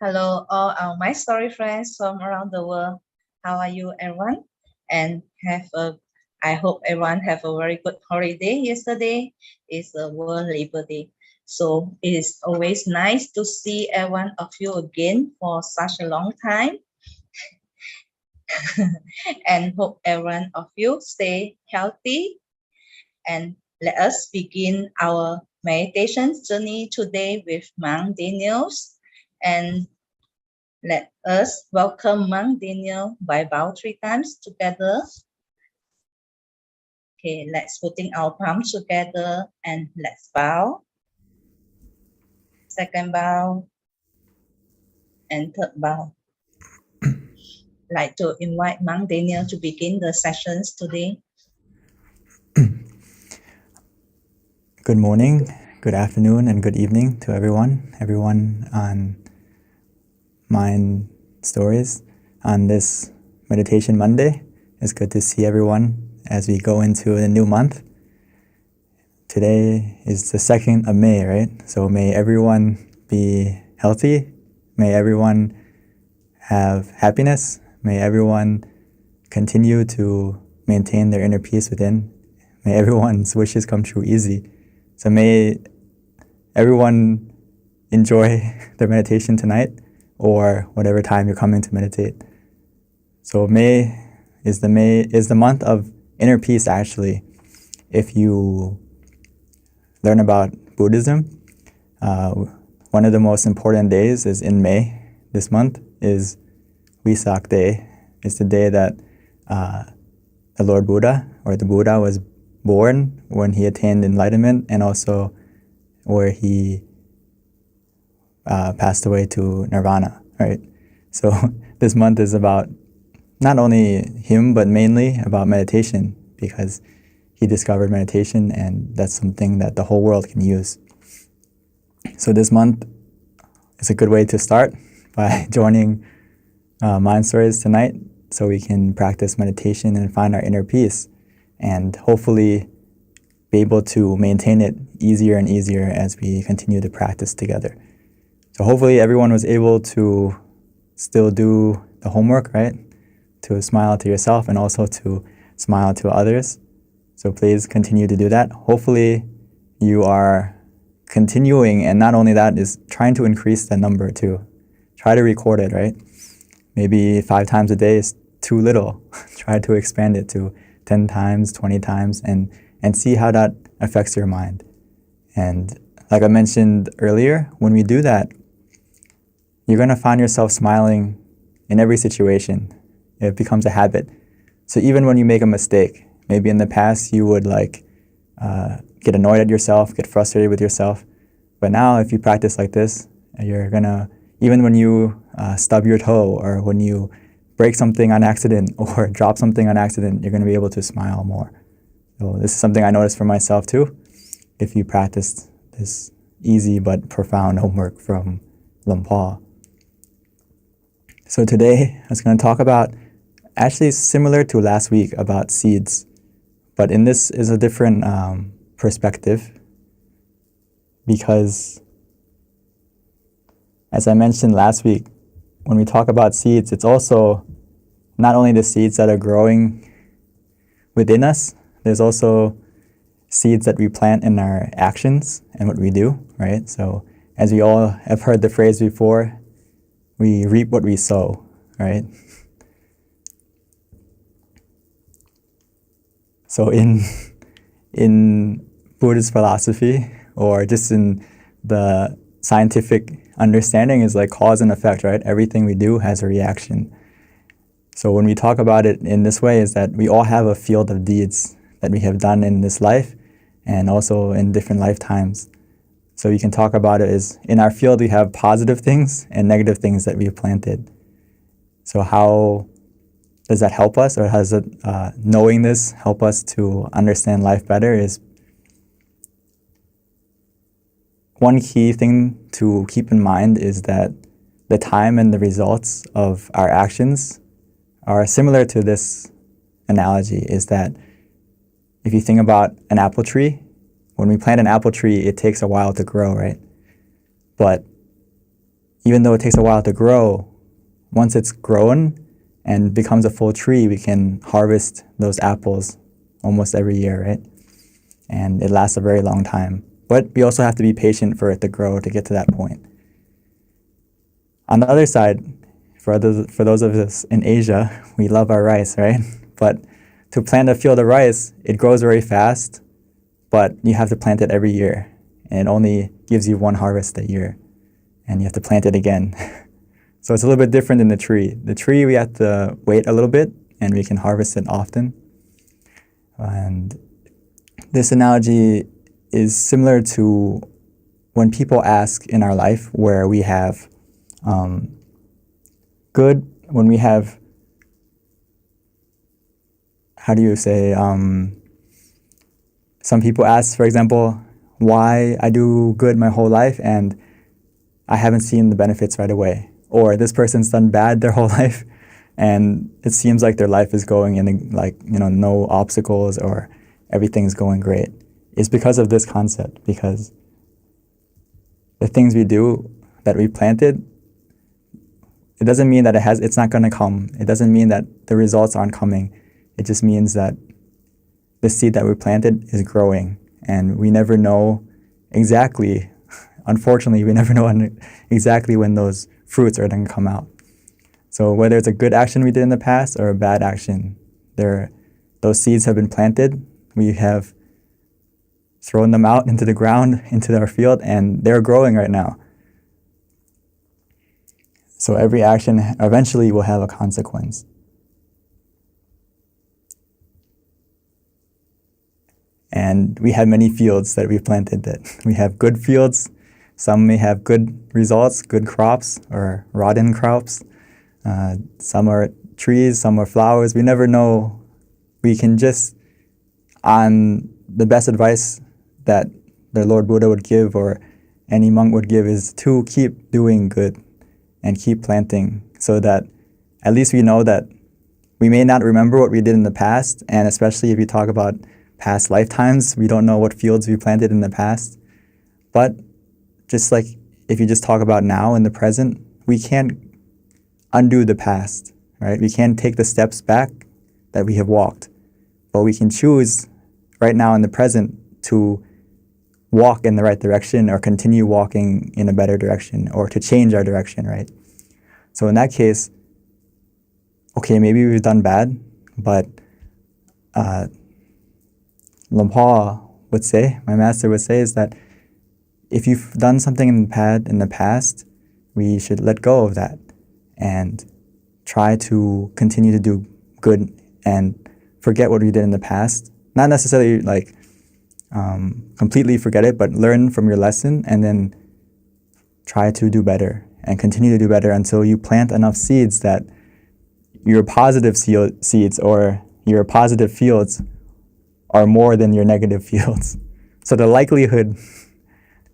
Hello, all my story friends from around the world. How are you, everyone? And I hope everyone have a very good holiday. Yesterday is a World Labor Day, so it is always nice to see everyone of you again for such a long time. And hope everyone of you stay healthy. And let us begin our meditation journey today with Monk Daniels. And let us welcome Monk Daniel by bow 3 times together. Okay, let's putting our palms together and let's bow. Second bow and third bow. Like to invite Monk Daniel to begin the sessions today. Good morning, good afternoon, and good evening to everyone on Mind Stories on this Meditation Monday. It's good to see everyone as we go into the new month. Today is the 2nd of May, right? So may everyone be healthy. May everyone have happiness. May everyone continue to maintain their inner peace within. May everyone's wishes come true easy. So may everyone enjoy their meditation tonight or whatever time you're coming to meditate. So May is the month of inner peace, actually. If you learn about Buddhism, one of the most important days is in May. This month is Wesak Day. It's the day that the Lord Buddha, or the Buddha, was born, when he attained enlightenment, and also where he passed away to nirvana, right? So this month is about not only him, but mainly about meditation, because he discovered meditation, and that's something that the whole world can use. So this month is a good way to start by joining Mind Stories tonight, so we can practice meditation and find our inner peace, and hopefully be able to maintain it easier and easier as we continue to practice together. So hopefully everyone was able to still do the homework, right? To smile to yourself and also to smile to others. So please continue to do that. Hopefully you are continuing, and not only that, is trying to increase that number too. Try to record it, right? Maybe 5 times a day is too little. Try to expand it to 10 times, 20 times, and see how that affects your mind. And like I mentioned earlier, when we do that, you're going to find yourself smiling in every situation. It becomes a habit. So even when you make a mistake, maybe in the past you would get annoyed at yourself, get frustrated with yourself. But now if you practice like this, you're going to, even when you stub your toe, or when you break something on accident or drop something on accident, you're going to be able to smile more. So this is something I noticed for myself too, if you practice this easy but profound homework from Lumpur. So today I was going to talk about, actually similar to last week, about seeds, but in this is a different perspective, because as I mentioned last week, when we talk about seeds, it's also not only the seeds that are growing within us, there's also seeds that we plant in our actions and what we do, right? So as we all have heard the phrase before, we reap what we sow, right? So in Buddhist philosophy, or just in the scientific understanding, is like cause and effect, right? Everything we do has a reaction. So when we talk about it in this way, is that we all have a field of deeds that we have done in this life and also in different lifetimes. So you can talk about it as, in our field we have positive things and negative things that we've planted. So how does that help us, or how does it, knowing this, help us to understand life better? Is one key thing to keep in mind is that the time and the results of our actions are similar to this analogy. Is that if you think about an apple tree, when we plant an apple tree, it takes a while to grow, right? But even though it takes a while to grow, once it's grown and becomes a full tree, we can harvest those apples almost every year, right? And it lasts a very long time. But we also have to be patient for it to grow to get to that point. On the other side, for those of us in Asia, we love our rice, right? But to plant a field of rice, it grows very fast, but you have to plant it every year. And it only gives you one harvest a year. And you have to plant it again. So it's a little bit different than the tree. The tree, we have to wait a little bit, and we can harvest it often. And this analogy is similar to when people ask in our life where we have when we have, how do you say, some people ask, for example, why I do good my whole life and I haven't seen the benefits right away. Or this person's done bad their whole life and it seems like their life is going in no obstacles or everything's going great. It's because of this concept, because the things we do that we planted, it doesn't mean that it's not going to come. It doesn't mean that the results aren't coming. It just means that the seed that we planted is growing, and we never know exactly, unfortunately, we never know exactly when those fruits are going to come out. So whether it's a good action we did in the past or a bad action, those seeds have been planted. We have thrown them out into the ground, into our field, and they're growing right now. So every action eventually will have a consequence. And we have many fields that we've planted that we have good fields. Some may have good results, good crops, or rotten crops. Some are trees, some are flowers. We never know. We can just, on the best advice that the Lord Buddha would give or any monk would give is to keep doing good and keep planting, so that at least we know that we may not remember what we did in the past, and especially if you talk about past lifetimes, we don't know what fields we planted in the past. But just like if you just talk about now in the present, we can't undo the past, right? We can't take the steps back that we have walked, but we can choose right now in the present to walk in the right direction or continue walking in a better direction or to change our direction, right? So in that case, okay, maybe we've done bad, but Lumpur would say, my master would say, is that if you've done something in the past, we should let go of that and try to continue to do good and forget what we did in the past. Not necessarily like completely forget it, but learn from your lesson and then try to do better and continue to do better until you plant enough seeds that your positive seeds or your positive fields are more than your negative fields. So the likelihood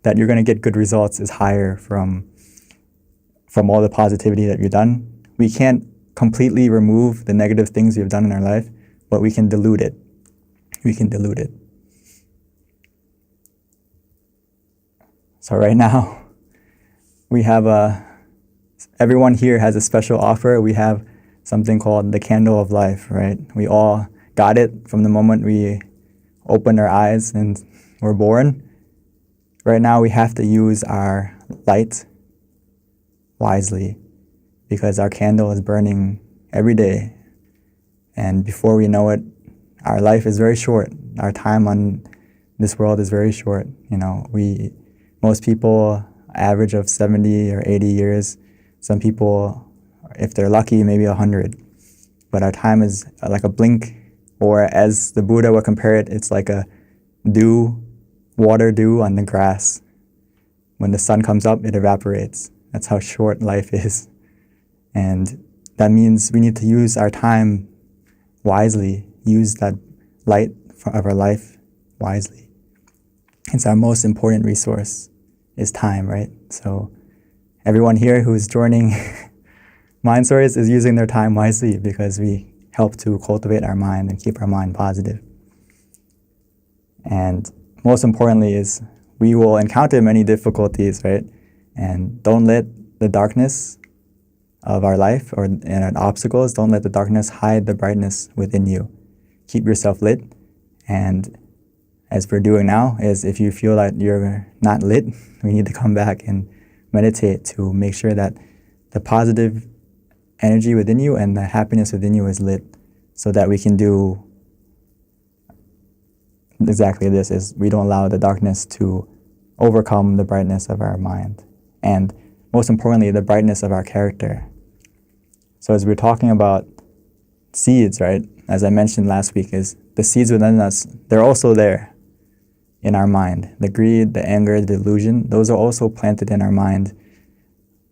that you're going to get good results is higher from all the positivity that you've done. We can't completely remove the negative things we've done in our life, but we can dilute it. We can dilute it. So right now, we have everyone here has a special offer. We have something called the candle of life, right? We all got it from the moment we opened our eyes and were born. Right now, we have to use our light wisely because our candle is burning every day. And before we know it, our life is very short. Our time on this world is very short. Most people average of 70 or 80 years. Some people, if they're lucky, maybe 100. But our time is like a blink, or as the Buddha would compare it, it's like a water dew on the grass. When the sun comes up, it evaporates. That's how short life is. And that means we need to use our time wisely, use that light of our life wisely. It's our most important resource is time, right? So everyone here who's joining Mind Stories is using their time wisely because we help to cultivate our mind and keep our mind positive. And most importantly is we will encounter many difficulties, right? And don't let the darkness of our life and obstacles, don't let the darkness hide the brightness within you. Keep yourself lit. And as we're doing now, is if you feel that you're not lit, we need to come back and meditate to make sure that the positive energy within you and the happiness within you is lit, so that we can do exactly this, is we don't allow the darkness to overcome the brightness of our mind, and most importantly, the brightness of our character. So as we're talking about seeds, right, as I mentioned last week, is the seeds within us, they're also there in our mind. The greed, the anger, the delusion, those are also planted in our mind.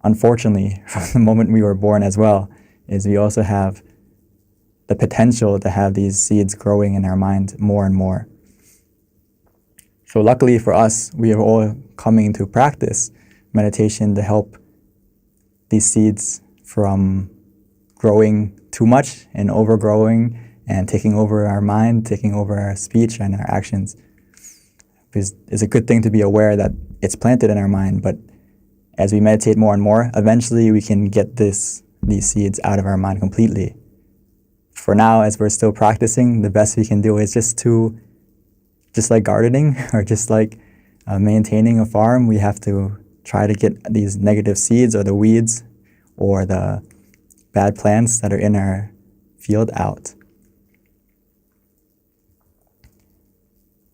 Unfortunately, from the moment we were born as well, is we also have the potential to have these seeds growing in our mind more and more. So luckily for us, we are all coming to practice meditation to help these seeds from growing too much and overgrowing and taking over our mind, taking over our speech and our actions. Because it's a good thing to be aware that it's planted in our mind, but as we meditate more and more, eventually we can get these seeds out of our mind completely. For now, as we're still practicing, the best we can do is just like gardening or just like maintaining a farm, we have to try to get these negative seeds or the weeds or the bad plants that are in our field out.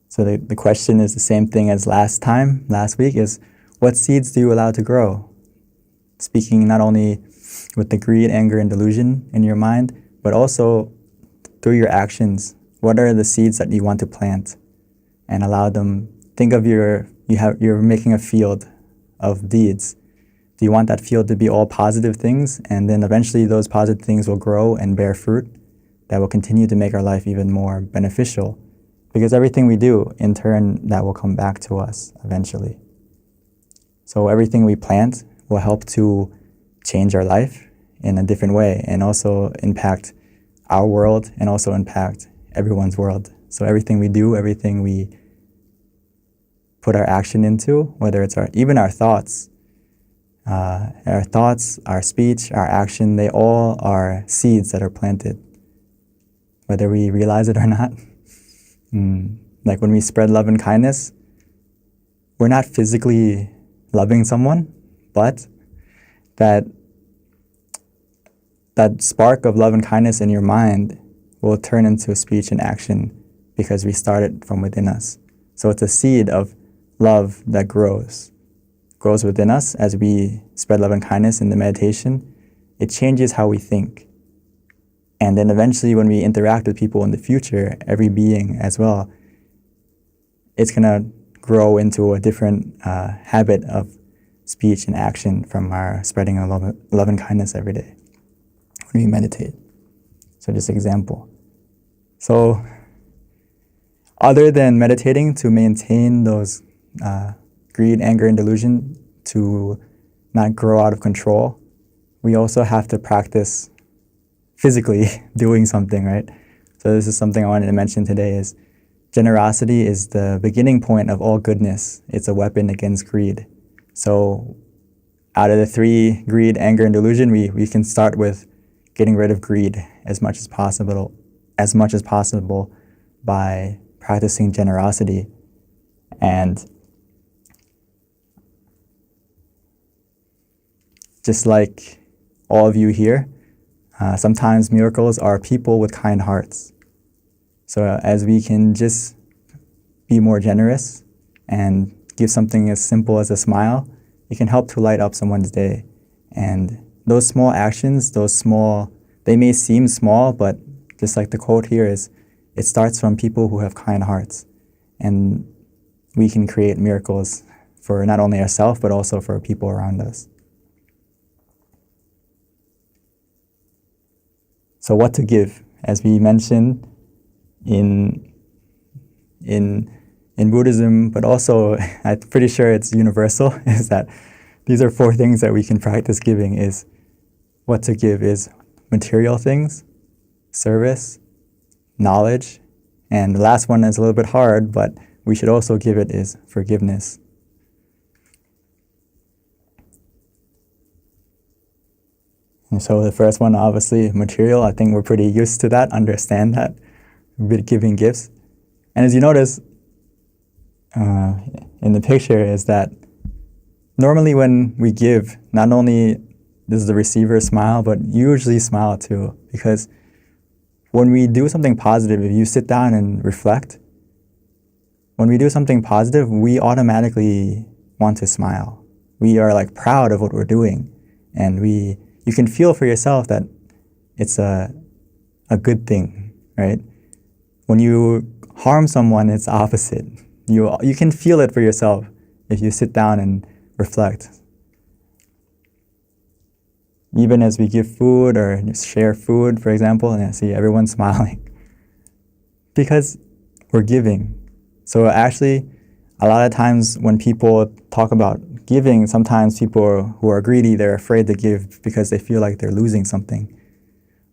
So the question is the same thing as last week, is what seeds do you allow to grow? Speaking not only with the greed, anger, and delusion in your mind, but also through your actions. What are the seeds that you want to plant? And allow them, think of you're making a field of deeds. Do you want that field to be all positive things? And then eventually those positive things will grow and bear fruit that will continue to make our life even more beneficial. Because everything we do, in turn, that will come back to us eventually. So everything we plant will help to change our life in a different way and also impact our world and also impact everyone's world. So everything we do, everything we put our action into, whether it's even our thoughts, our speech, our action, they all are seeds that are planted, whether we realize it or not. Like when we spread love and kindness, we're not physically loving someone, but that spark of love and kindness in your mind will turn into speech and action because we started from within us. So it's a seed of love that grows within us as we spread love and kindness in the meditation. It changes how we think. And then eventually when we interact with people in the future, every being as well, it's going to grow into a different habit of speech and action from our spreading of love and kindness every day when we meditate. So just example. So other than meditating to maintain those greed, anger, and delusion to not grow out of control, we also have to practice physically doing something, right? So this is something I wanted to mention today is generosity is the beginning point of all goodness. It's a weapon against greed. So out of the three, greed, anger, and delusion, we can start with getting rid of greed as much as possible by practicing generosity. And just like all of you here, sometimes miracles are people with kind hearts. So as we can just be more generous and give something as simple as a smile, it can help to light up someone's day. And those small actions, they may seem small, but just like the quote here is, it starts from people who have kind hearts. And we can create miracles for not only ourselves, but also for people around us. So what to give? As we mentioned in Buddhism, but also I'm pretty sure it's universal, is that these are 4 things that we can practice giving. Is what to give is material things, service, knowledge, and the last one is a little bit hard, but we should also give it is forgiveness. And so the first one, obviously, material. I think we're pretty used to that, understand that, giving gifts. And as you notice in the picture is that normally when we give, not only does the receiver smile, but you usually smile too. Because when we do something positive, if you sit down and reflect, when we do something positive, we automatically want to smile. We are like proud of what we're doing. And you can feel for yourself that it's a good thing, right? When you harm someone, it's opposite. You can feel it for yourself if you sit down and reflect. Even as we give food or share food, for example, and I see everyone smiling because we're giving. So actually, a lot of times when people talk about giving, sometimes people who are greedy, they're afraid to give because they feel like they're losing something.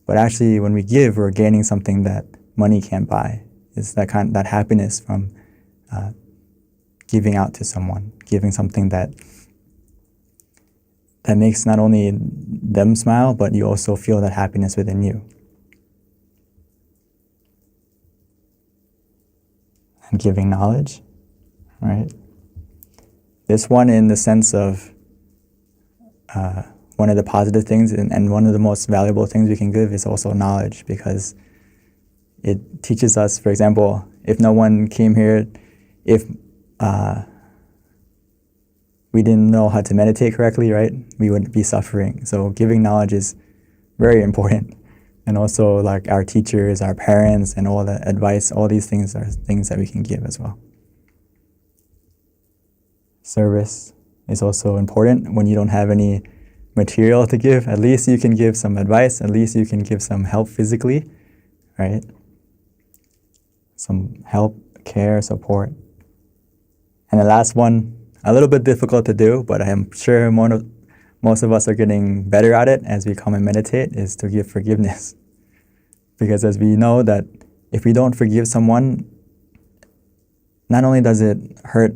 But actually, when we give, we're gaining something that money can't buy. It's that happiness from giving out to someone, giving something that makes not only them smile, but you also feel that happiness within you. And giving knowledge, right? This one in the sense of one of the positive things and one of the most valuable things we can give is also knowledge, because it teaches us, for example, if no one came here, if we didn't know how to meditate correctly, right, we would be suffering. So giving knowledge is very important. And also like our teachers, our parents, and all the advice, all these things are things that we can give as well. Service is also important. When you don't have any material to give, at least you can give some advice, at least you can give some help physically, right? Some help, care, support. And the last one, a little bit difficult to do, but I'm sure most of us are getting better at it as we come and meditate, is to give forgiveness. Because as we know that if we don't forgive someone, not only does it hurt,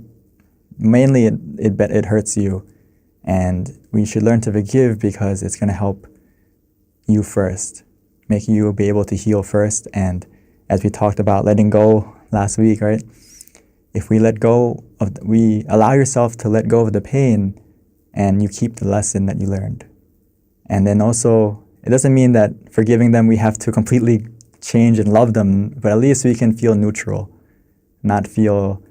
mainly it hurts you. And we should learn to forgive because it's going to help you first, make you be able to heal first. And as we talked about letting go last week, right? If we we allow yourself to let go of the pain, and you keep the lesson that you learned. And then also, it doesn't mean that forgiving them, we have to completely change and love them, but at least we can feel neutral, not feel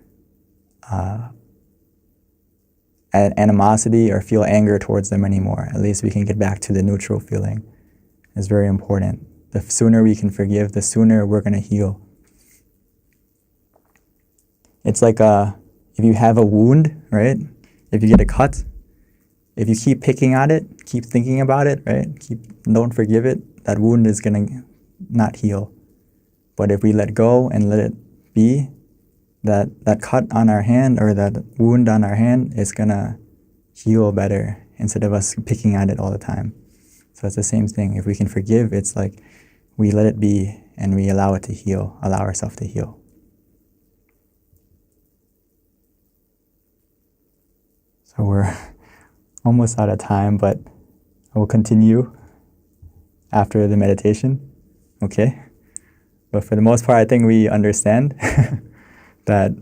animosity or feel anger towards them anymore. At least we can get back to the neutral feeling. It's very important. The sooner we can forgive, the sooner we're going to heal. It's like if you have a wound, right? If you get a cut, if you keep picking at it, keep thinking about it, right? Don't forgive it, that wound is going to not heal. But if we let go and let it be, that cut on our hand or that wound on our hand is going to heal better instead of us picking at it all the time. So it's the same thing. If we can forgive, it's like we let it be and we allow it to heal, allow ourselves to heal. So we're almost out of time, but I will continue after the meditation, okay? But for the most part, I think we understand that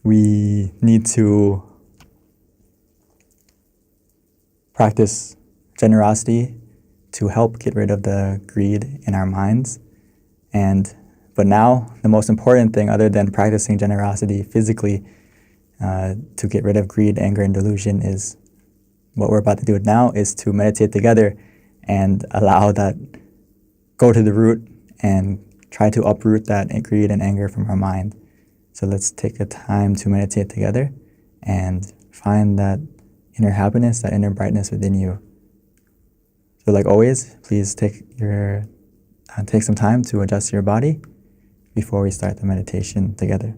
we need to practice generosity to help get rid of the greed in our minds. But now, the most important thing, other than practicing generosity physically to get rid of greed, anger, and delusion, is what we're about to do now, is to meditate together and allow that, go to the root and try to uproot that greed and anger from our mind. So let's take a time to meditate together and find that inner happiness, that inner brightness within you. So like always, please take some time to adjust your body before we start the meditation together.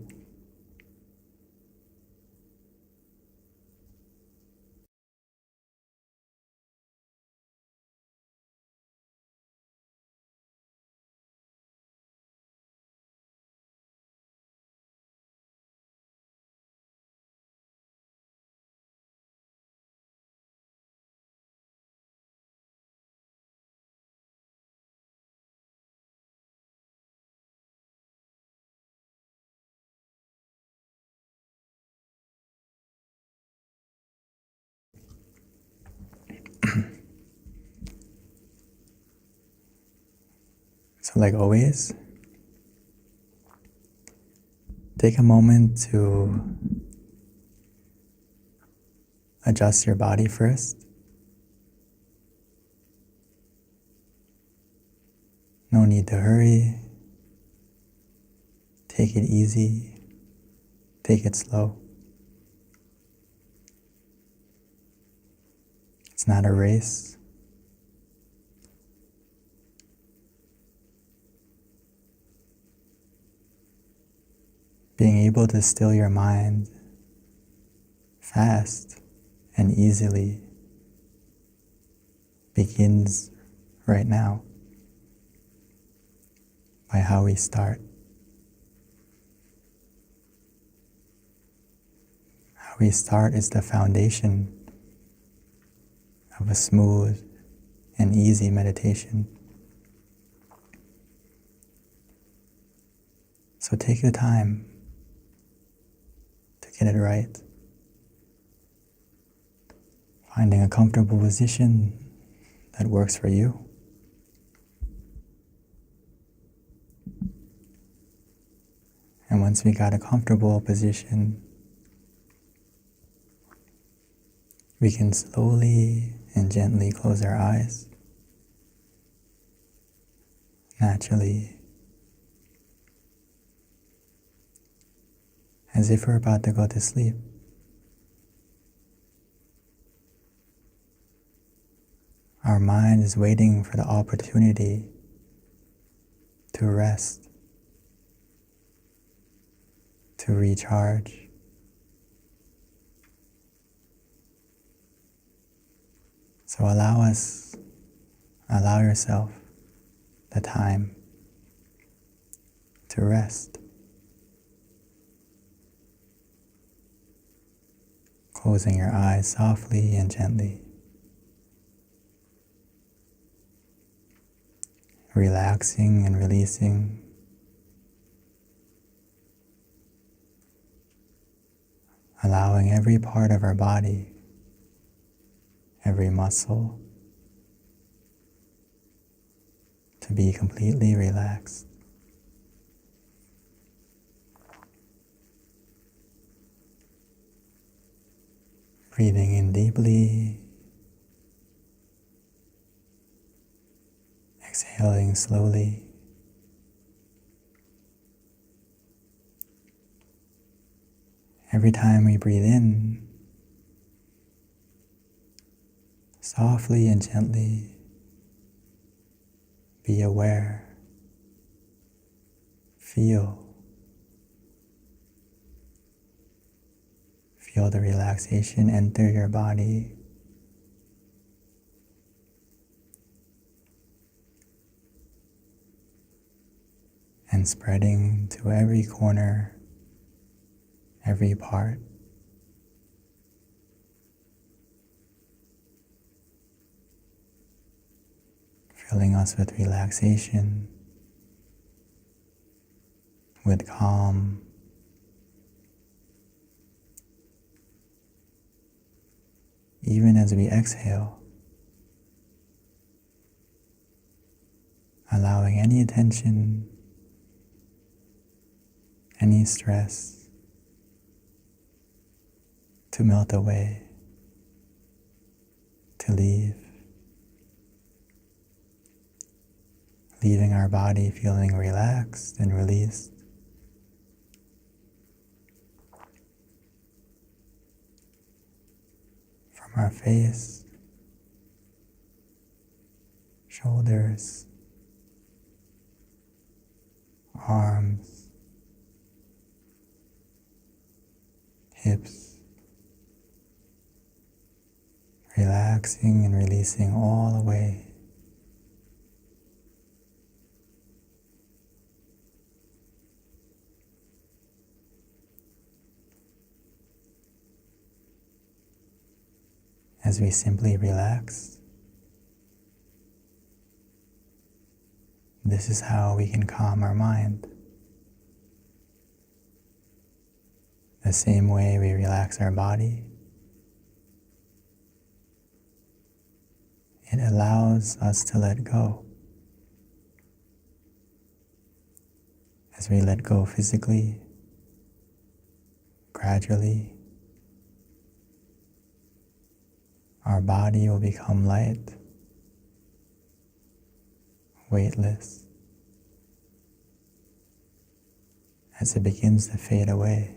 So like always, take a moment to adjust your body first. No need to hurry. Take it easy. Take it slow. It's not a race. Being able to still your mind fast and easily begins right now by how we start. How we start is the foundation of a smooth and easy meditation. So take the time to get it right. Finding a comfortable position that works for you. And once we got a comfortable position, we can slowly and gently close our eyes. Naturally, as if we're about to go to sleep. Our mind is waiting for the opportunity to rest, to recharge. So allow yourself the time to rest. Closing your eyes softly and gently. Relaxing and releasing. Allowing every part of our body, every muscle, to be completely relaxed. Breathing in deeply, exhaling slowly. Every time we breathe in, softly and gently be aware, feel the relaxation enter your body. And spreading to every corner, every part. Filling us with relaxation, with calm, even as we exhale, allowing any tension, any stress to melt away, to leave, leaving our body feeling relaxed and released. From our face, shoulders, arms, hips, relaxing and releasing all away. As we simply relax, this is how we can calm our mind. The same way we relax our body, it allows us to let go. As we let go physically, gradually, our body will become light, weightless, as it begins to fade away.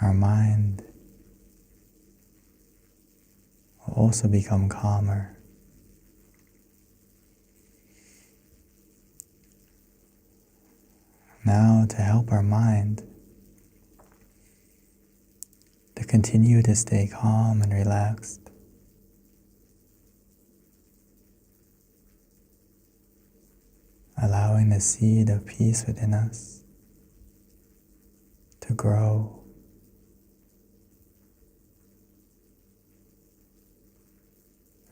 Our mind will also become calmer. Now, to help our mind to continue to stay calm and relaxed, allowing the seed of peace within us to grow,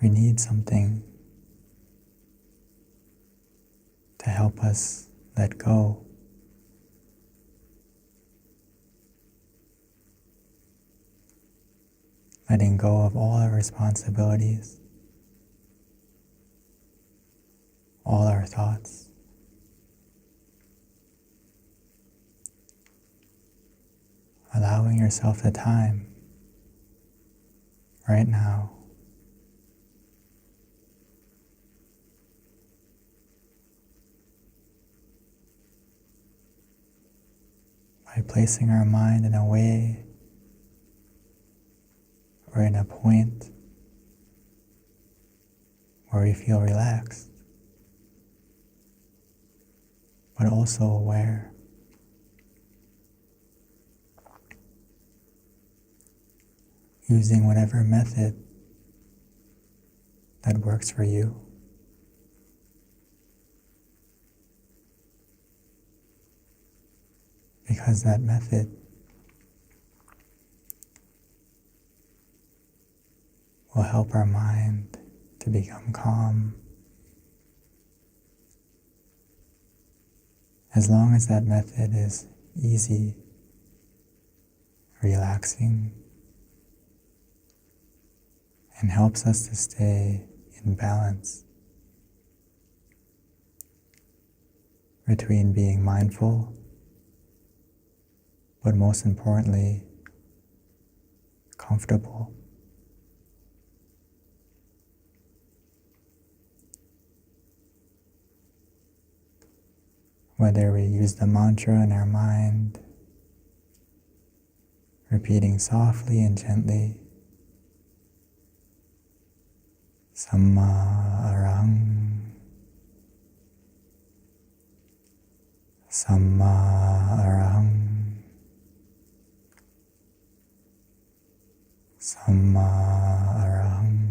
we need something to help us let go. Letting go of all our responsibilities, all our thoughts. Allowing yourself the time, right now, by placing our mind in a way or in a point where we feel relaxed, but also aware. Using whatever method that works for you. Because that method will help our mind to become calm, as long as that method is easy, relaxing, and helps us to stay in balance between being mindful, but most importantly, comfortable. Whether we use the mantra in our mind, repeating softly and gently, Samma Arahang, Samma Arahang, Samma Arahang.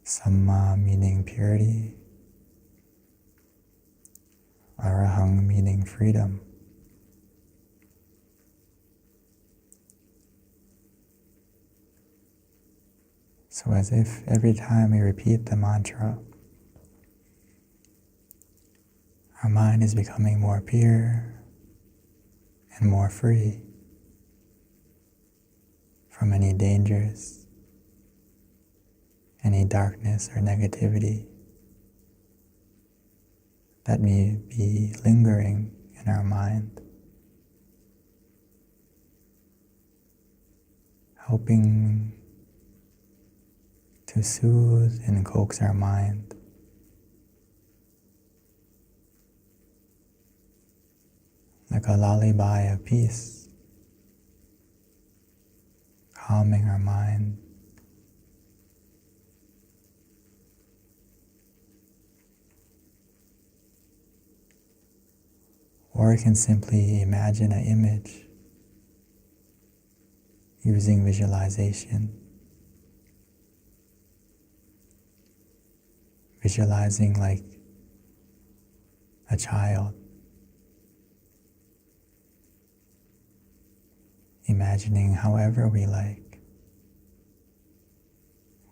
Samma meaning purity, Arahang meaning freedom. So as if every time we repeat the mantra, our mind is becoming more pure and more free from any dangers, any darkness or negativity that may be lingering in our mind, helping to soothe and coax our mind like a lullaby of peace, calming our mind. Or we can simply imagine an image using visualization, visualizing like a child, imagining however we like,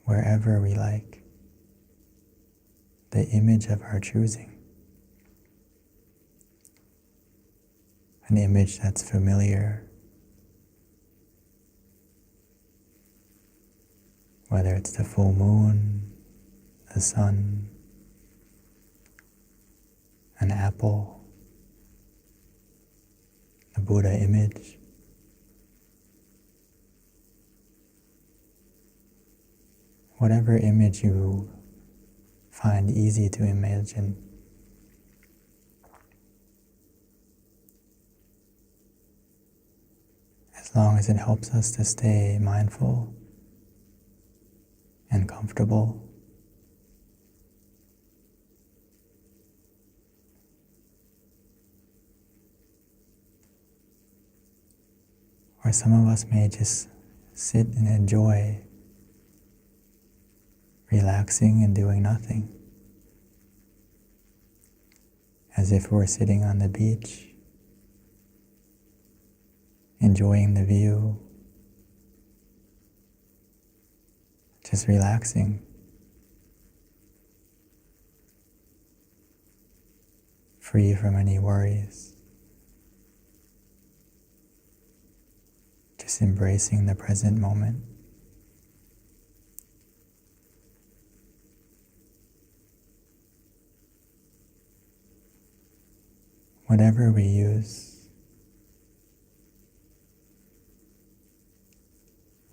wherever we like, the image of our choosing. An image that's familiar, whether it's the full moon, the sun, an apple, the Buddha image. Whatever image you find easy to imagine, as long as it helps us to stay mindful and comfortable. Or some of us may just sit and enjoy relaxing and doing nothing, as if we're sitting on the beach, enjoying the view, just relaxing, free from any worries, just embracing the present moment. Whatever we use,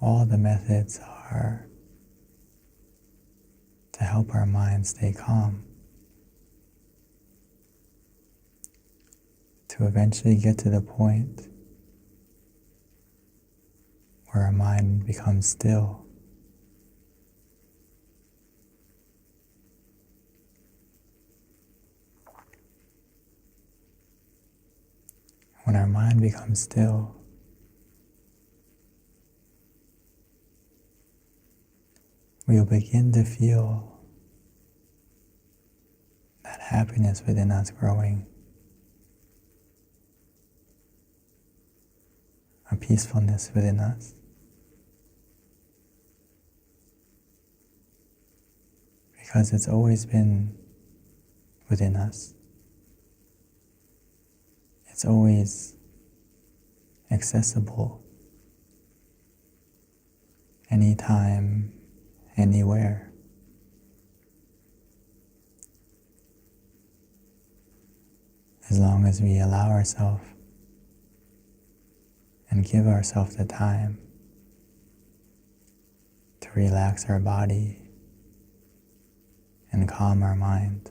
all the methods are to help our mind stay calm, to eventually get to the point where our mind becomes still. When our mind becomes still, we will begin to feel that happiness within us growing, a peacefulness within us. Because it's always been within us. It's always accessible, anytime, anywhere. As long as we allow ourselves and give ourselves the time to relax our body and calm our mind.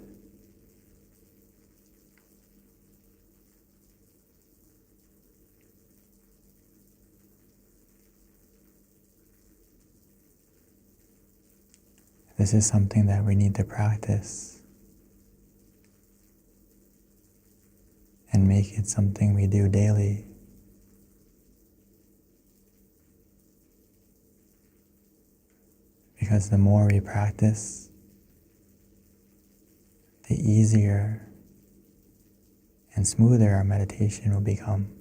This is something that we need to practice and make it something we do daily. Because the more we practice, the easier and smoother our meditation will become.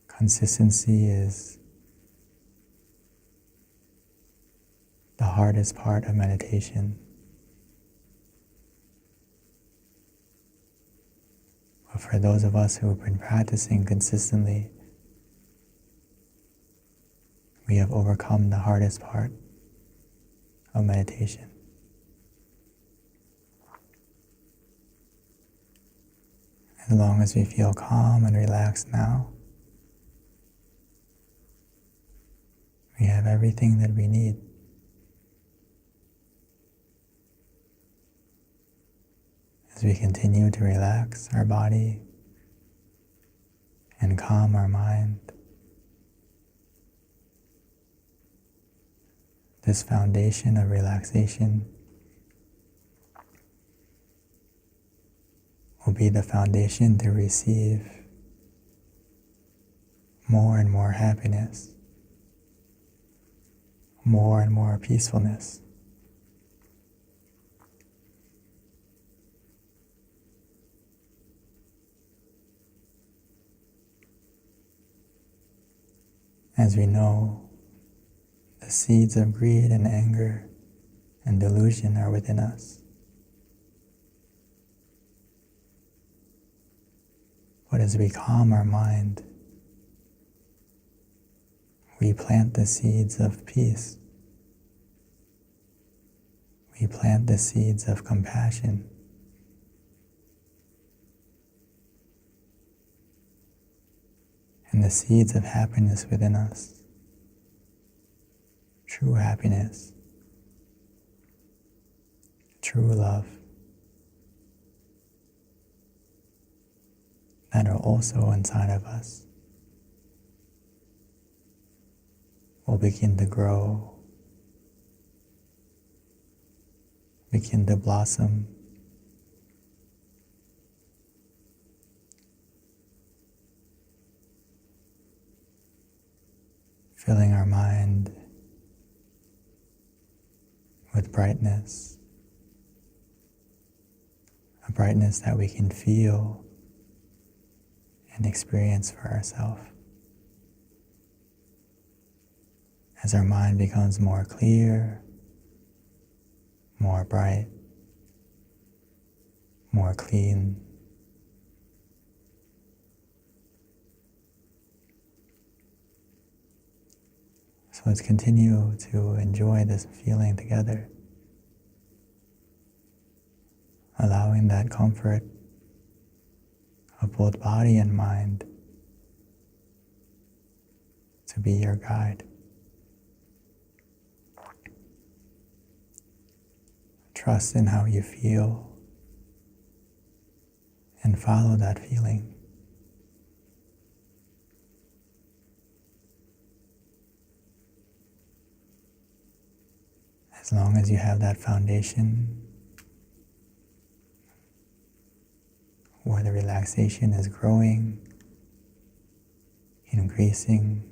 Consistency is the hardest part of meditation. But for those of us who have been practicing consistently, we have overcome the hardest part of meditation. As long as we feel calm and relaxed now, we have everything that we need. As we continue to relax our body and calm our mind, this foundation of relaxation will be the foundation to receive more and more happiness, more and more peacefulness. As we know, the seeds of greed and anger and delusion are within us. But as we calm our mind, we plant the seeds of peace. We plant the seeds of compassion. And the seeds of happiness within us. True happiness. True love. That are also inside of us will begin to grow, begin to blossom, filling our mind with brightness, a brightness that we can feel and experience for ourselves. As our mind becomes more clear, more bright, more clean, so let's continue to enjoy this feeling together, allowing that comfort of both body and mind to be your guide. Trust in how you feel and follow that feeling. As long as you have that foundation where the relaxation is growing, increasing,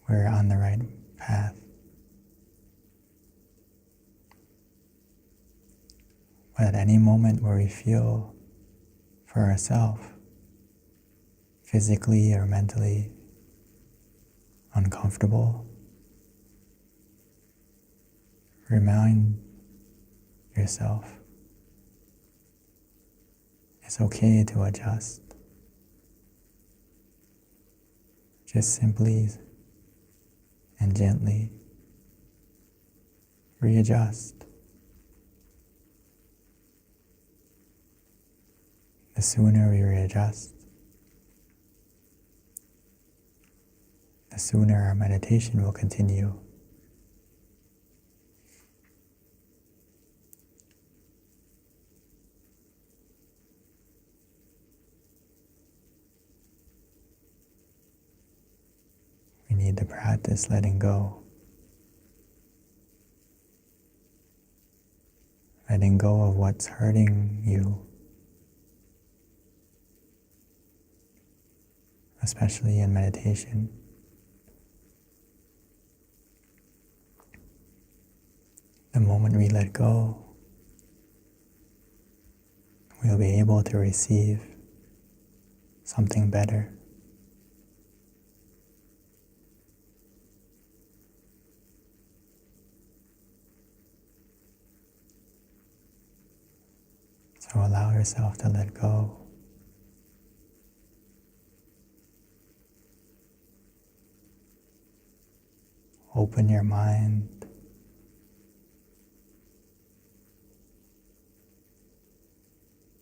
we're on the right path. But at any moment where we feel for ourselves, physically or mentally uncomfortable, remind yourself it's okay to adjust. Just simply and gently readjust. The sooner we readjust, the sooner our meditation will continue. We need to practice letting go. Letting go of what's hurting you, especially in meditation. The moment we let go, we'll be able to receive something better. So allow yourself to let go. Open your mind.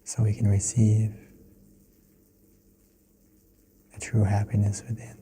So we can receive the true happiness within.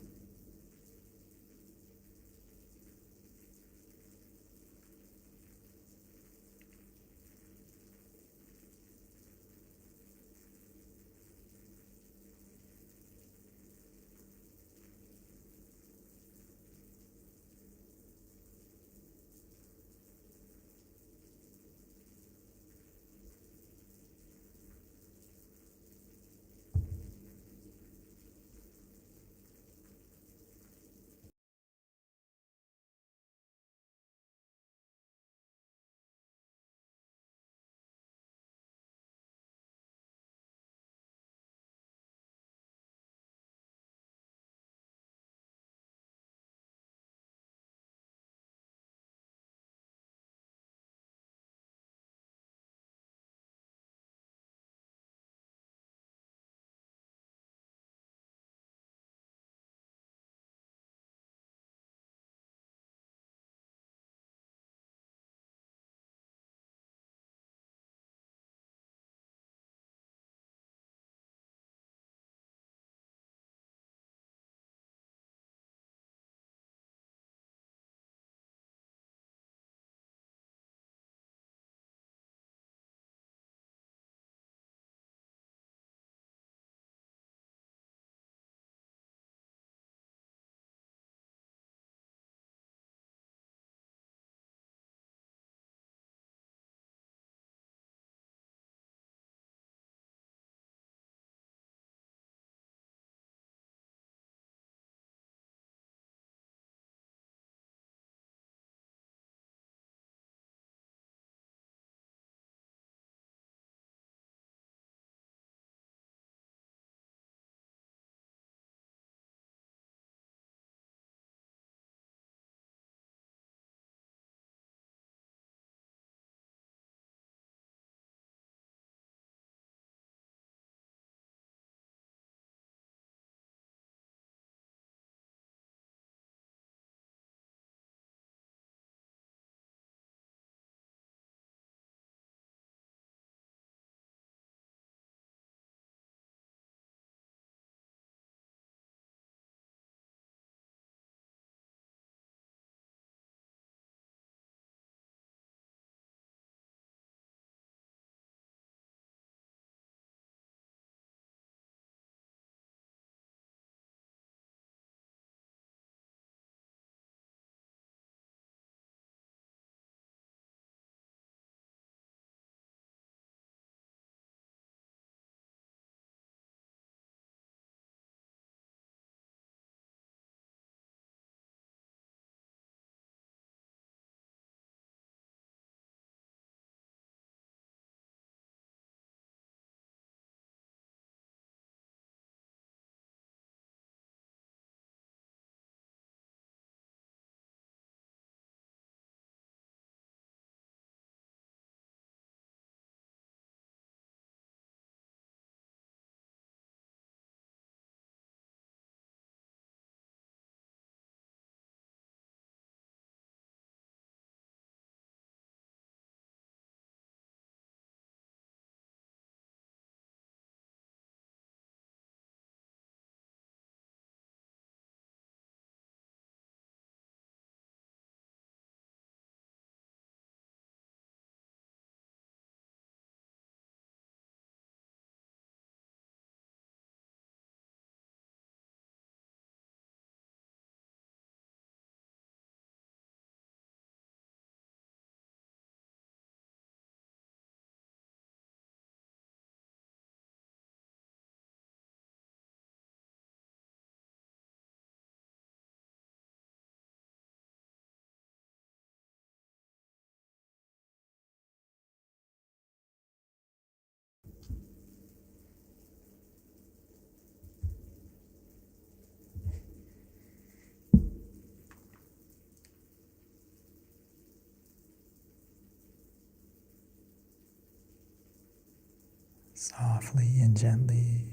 Softly and gently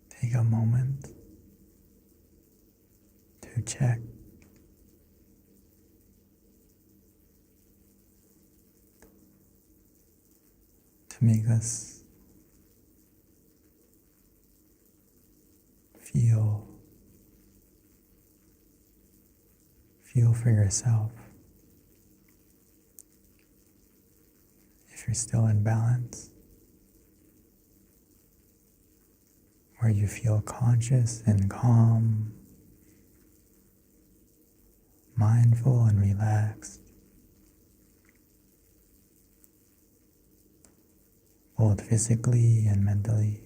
take a moment to check to make us feel for yourself if you're still in balance, where you feel conscious and calm, mindful and relaxed, both physically and mentally.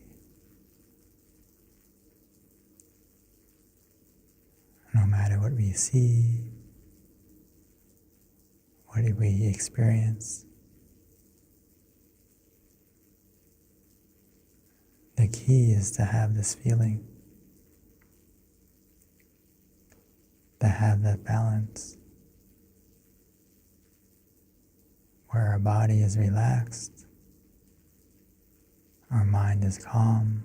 No matter what we see, what we experience, the key is to have this feeling, to have that balance, where our body is relaxed, our mind is calm,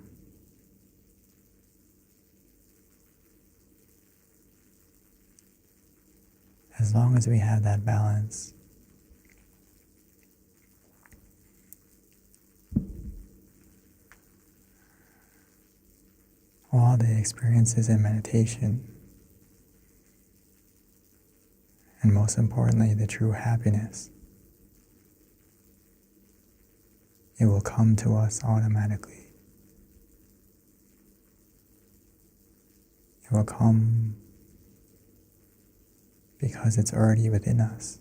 as long as we have that balance, all the experiences in meditation, and most importantly, the true happiness, it will come to us automatically. It will come because it's already within us.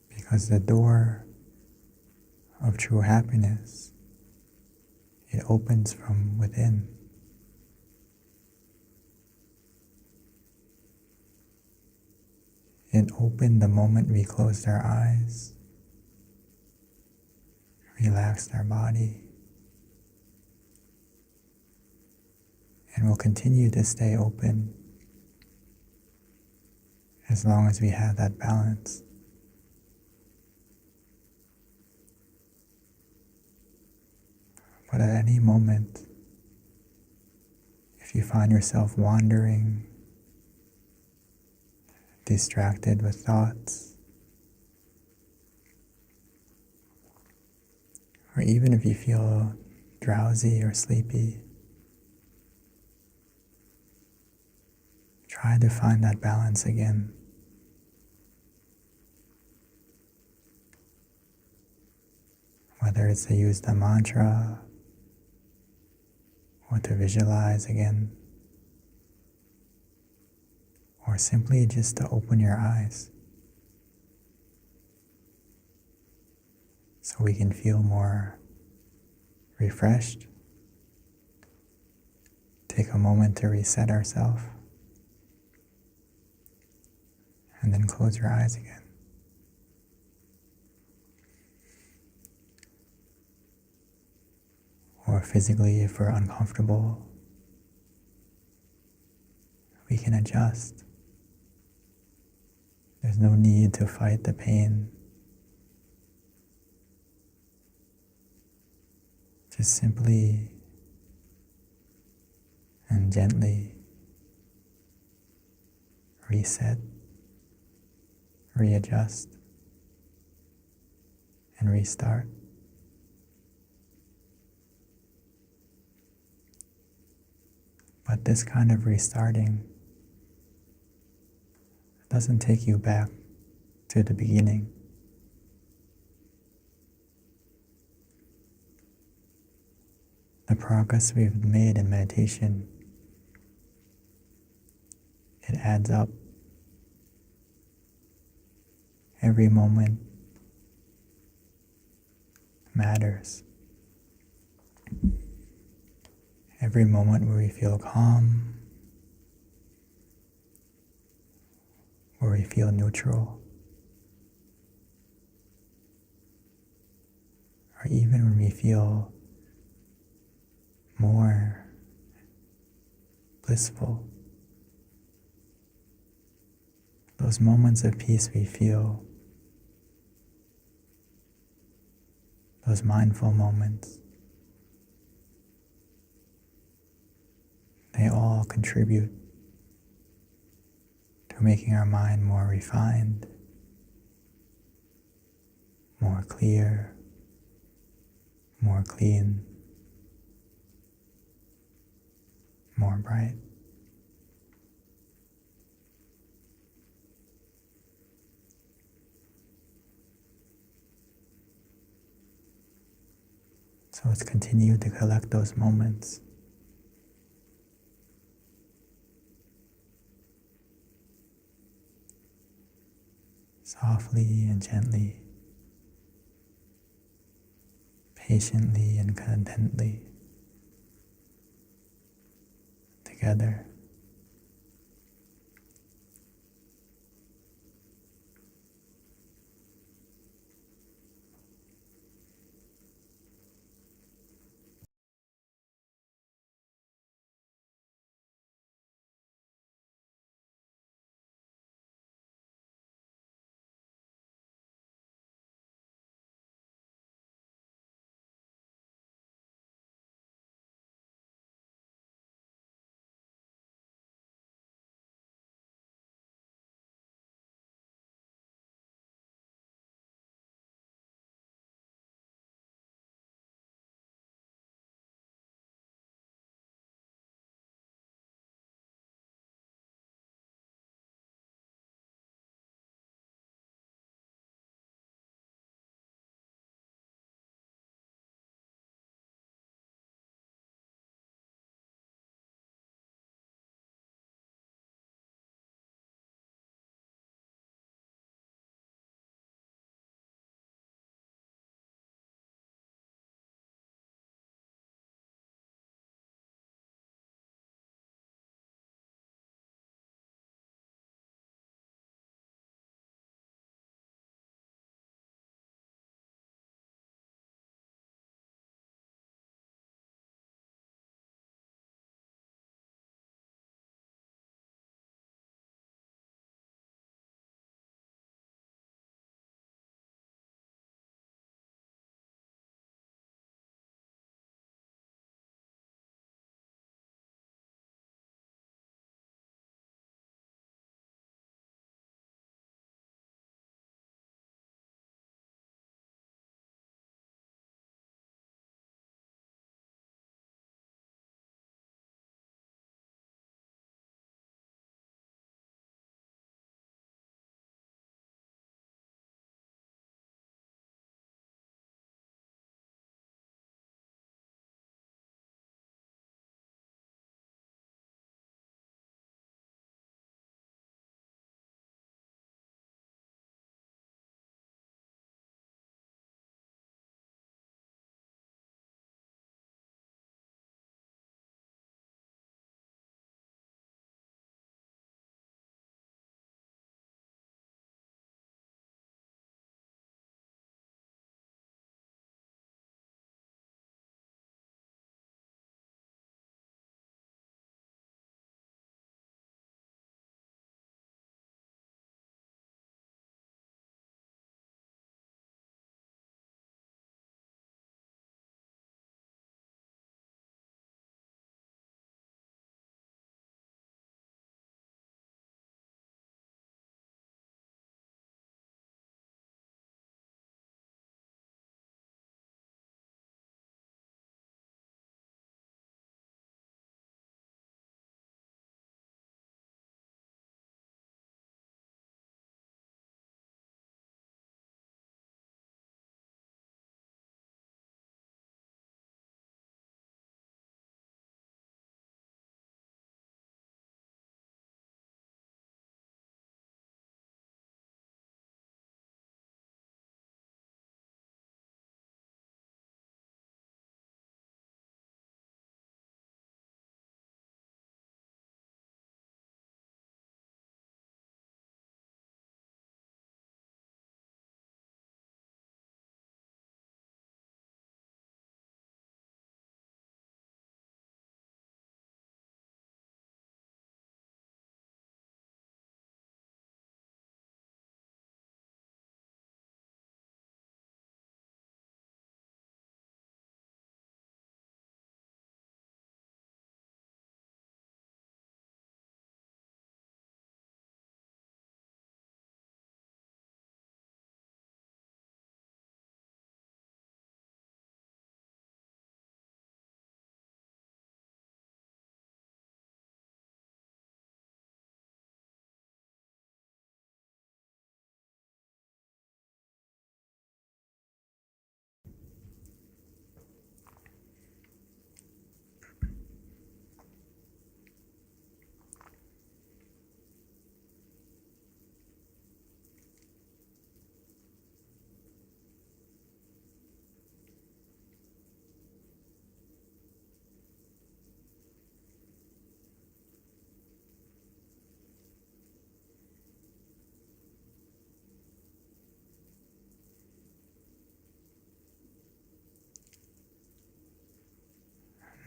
Because the door of true happiness, it opens from within. It opened the moment we closed our eyes, relaxed our body, and will continue to stay open as long as we have that balance. But at any moment, if you find yourself wandering, distracted with thoughts, or even if you feel drowsy or sleepy, try to find that balance again. Whether it's to use the mantra or to visualize again, or simply just to open your eyes so we can feel more refreshed. Take a moment to reset ourselves, and then close your eyes again. Or physically, if we're uncomfortable, we can adjust. There's no need to fight the pain. Just simply and gently reset, readjust, and restart. But this kind of restarting doesn't take you back to the beginning. The progress we've made in meditation, it adds up. Every moment matters. Every moment where we feel calm, where we feel neutral, or even when we feel more blissful, those moments of peace we feel, those mindful moments, they all contribute to making our mind more refined, more clear, more clean, more bright. So let's continue to collect those moments. Softly and gently, patiently and contently, together.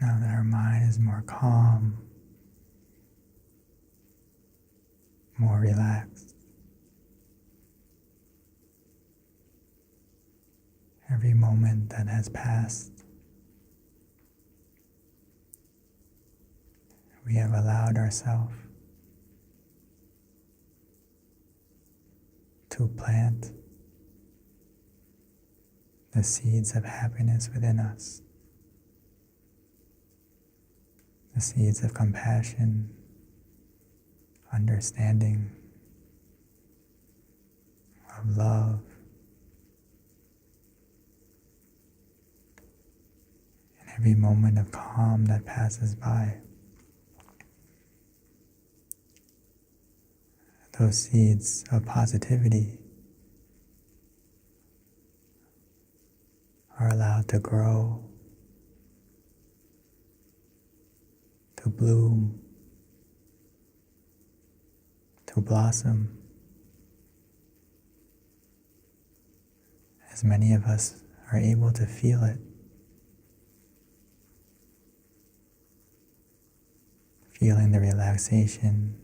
Now that our mind is more calm, more relaxed, every moment that has passed, we have allowed ourselves to plant the seeds of happiness within us, the seeds of compassion, understanding, of love, and every moment of calm that passes by. Those seeds of positivity are allowed to grow, to bloom, to blossom, as many of us are able to feel it, feeling the relaxation,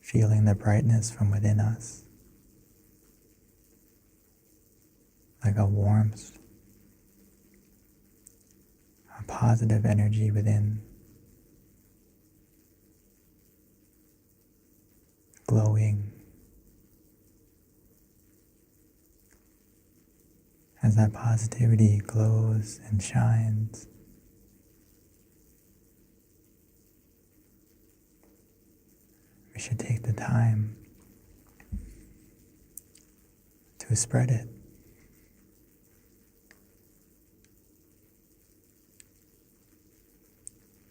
feeling the brightness from within us, like a warmth, a positive energy within, glowing. As that positivity glows and shines, we should take the time to spread it.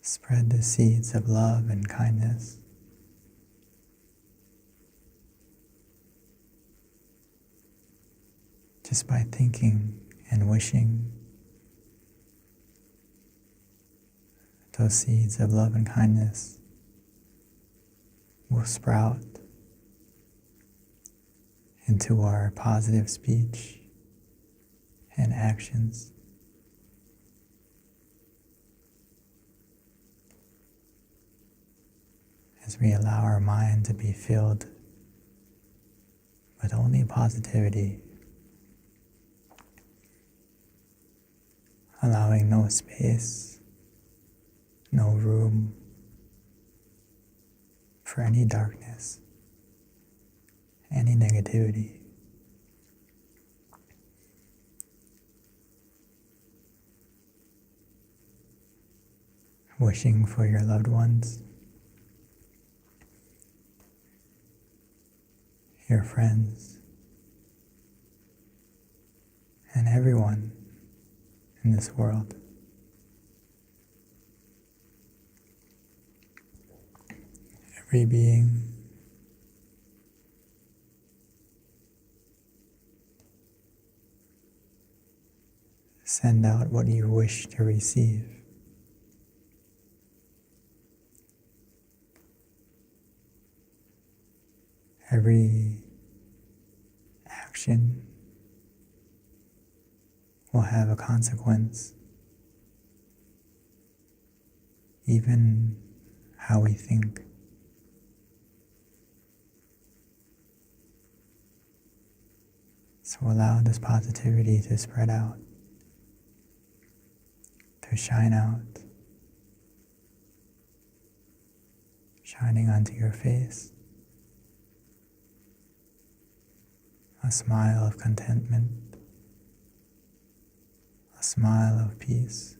Spread the seeds of love and kindness. Just by thinking and wishing, those seeds of love and kindness will sprout into our positive speech and actions. As we allow our mind to be filled with only positivity, allowing no space, no room for any darkness, any negativity. Wishing for your loved ones, your friends, and everyone in this world every being, send out what you wish to receive. Every action will have a consequence. Even how we think. So allow this positivity to spread out, to shine out, shining onto your face. A smile of contentment, a smile of peace.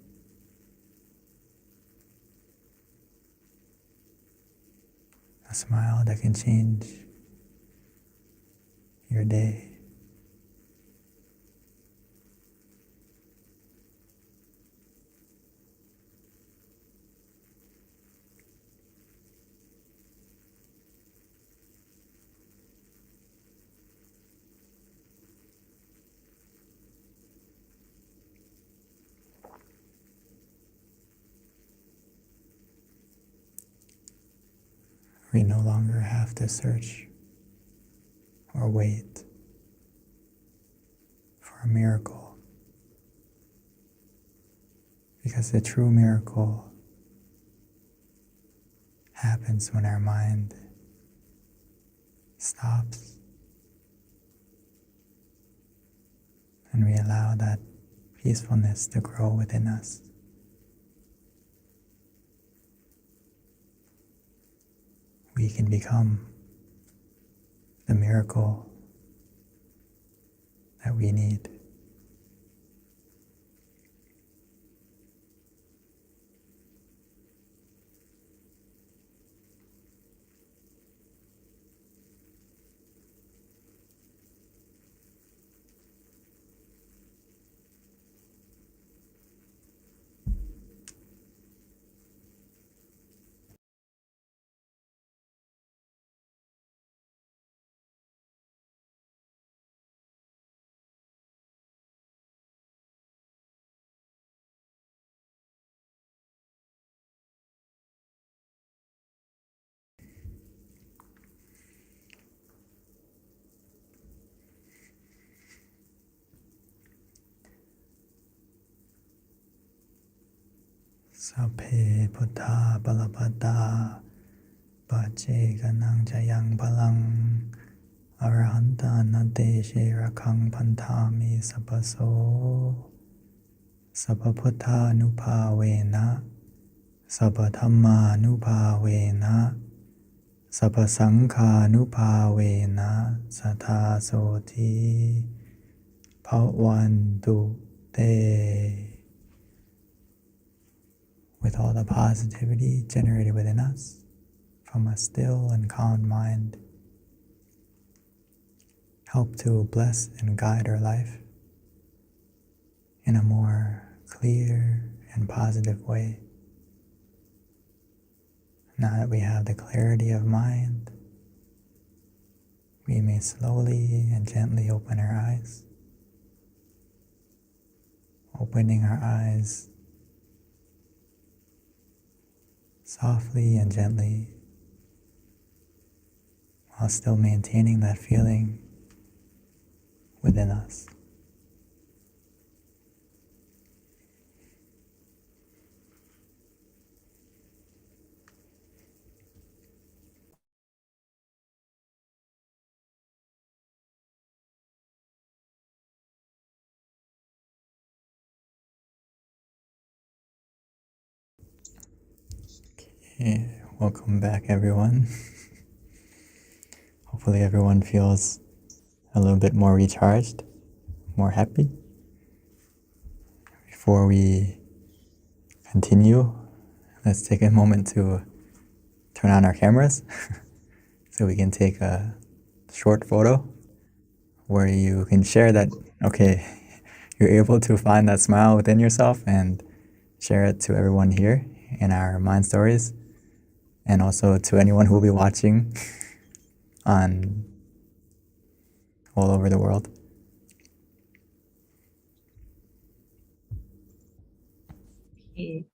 A smile that can change your day. We no longer have to search or wait for a miracle Because the true miracle happens when our mind stops and we allow that peacefulness to grow within us. We can become the miracle that we need. Sapphe Buddha Balabhadda Bhaje Ganang Jayang Balang Arahanta Nade Rakang Pantami Sabaso Sabaputta Nupavena Sabadhamma Nupavena Sabasangha Nupavena Satha Soti Bhavantu Te. With all the positivity generated within us from a still and calm mind, help to bless and guide our life in a more clear and positive way. Now that we have the clarity of mind, we may slowly and gently open our eyes. Opening our eyes softly and gently, while still maintaining that feeling within us. Okay, welcome back everyone. Hopefully everyone feels a little bit more recharged, more happy. Before we continue, let's take a moment to turn on our cameras so we can take a short photo where you can share that, okay, you're able to find that smile within yourself and share it to everyone here in our Mind Stories, and also to anyone who will be watching on all over the world. Okay.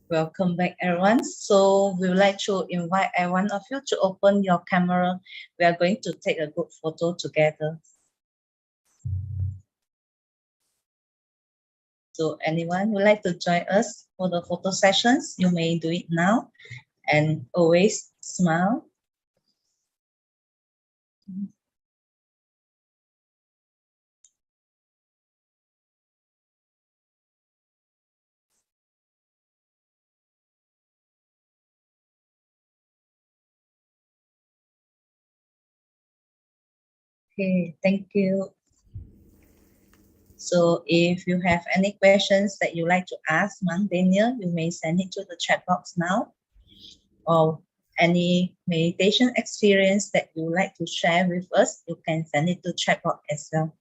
Welcome back, everyone. So we would like to invite every one of you to open your camera. We are going to take a good photo together. So anyone who would like to join us for the photo sessions, you may do it now, and always smile. Okay, thank you. So if you have any questions that you like to ask Mang Daniel, you may send it to the chat box now. Or any meditation experience that you would like to share with us, you can send it to chat box as well.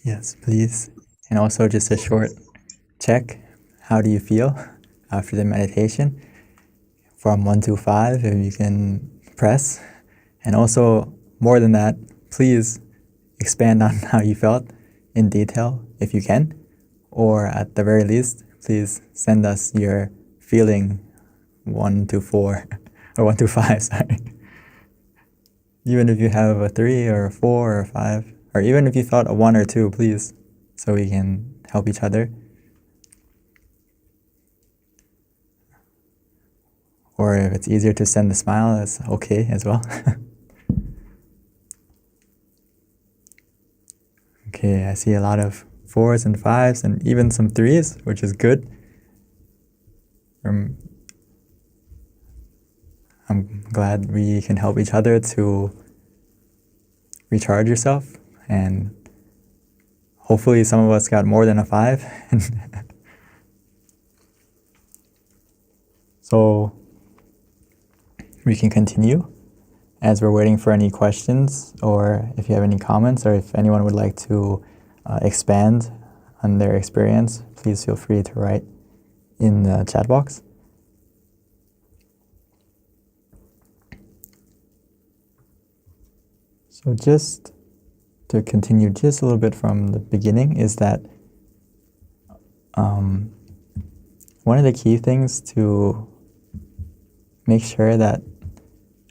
Yes, please. And also just a short check. How do you feel after the meditation? From 1 to 5, if you can press. And also, more than that, please expand on how you felt in detail if you can. Or at the very least, please send us your feeling 1 to 4, or 1 to 5, sorry. Even if you have a 3 or a 4 or a 5, or even if you thought a 1 or 2, please, so we can help each other. or if it's easier to send the smile, that's okay as well. Okay, I see a lot of 4s and 5s and even some 3s, which is good. I'm glad we can help each other to recharge yourself, and hopefully some of us got more than a 5. So we can continue as we're waiting for any questions, or if you have any comments, or if anyone would like to expand on their experience, please feel free to write in the chat box. So just to continue just a little bit from the beginning is that one of the key things to make sure that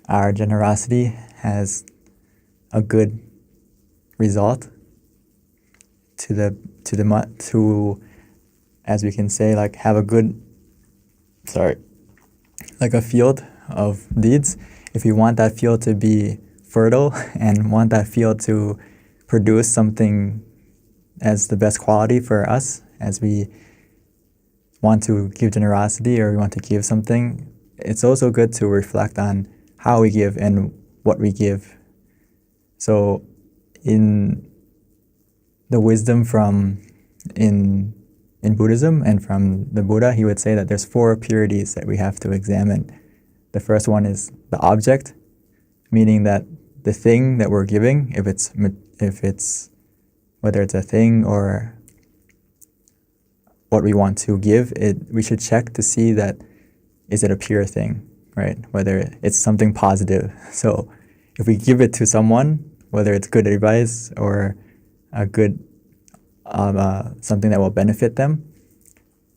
our generosity has a good result to as we can say, like have a good like a field of deeds. If you want that field to be fertile and want that field to produce something as the best quality for us, as we want to give generosity or we want to give something, it's also good to reflect on how we give and what we give. So in the wisdom from in Buddhism and from the Buddha, he would say that there's 4 purities that we have to examine. The first one is the object, meaning that the thing that we're giving, if it's whether it's a thing or what we want to give, we should check to see that is it a pure thing, right? Whether it's something positive. So if we give it to someone, whether it's good advice or a good something that will benefit them,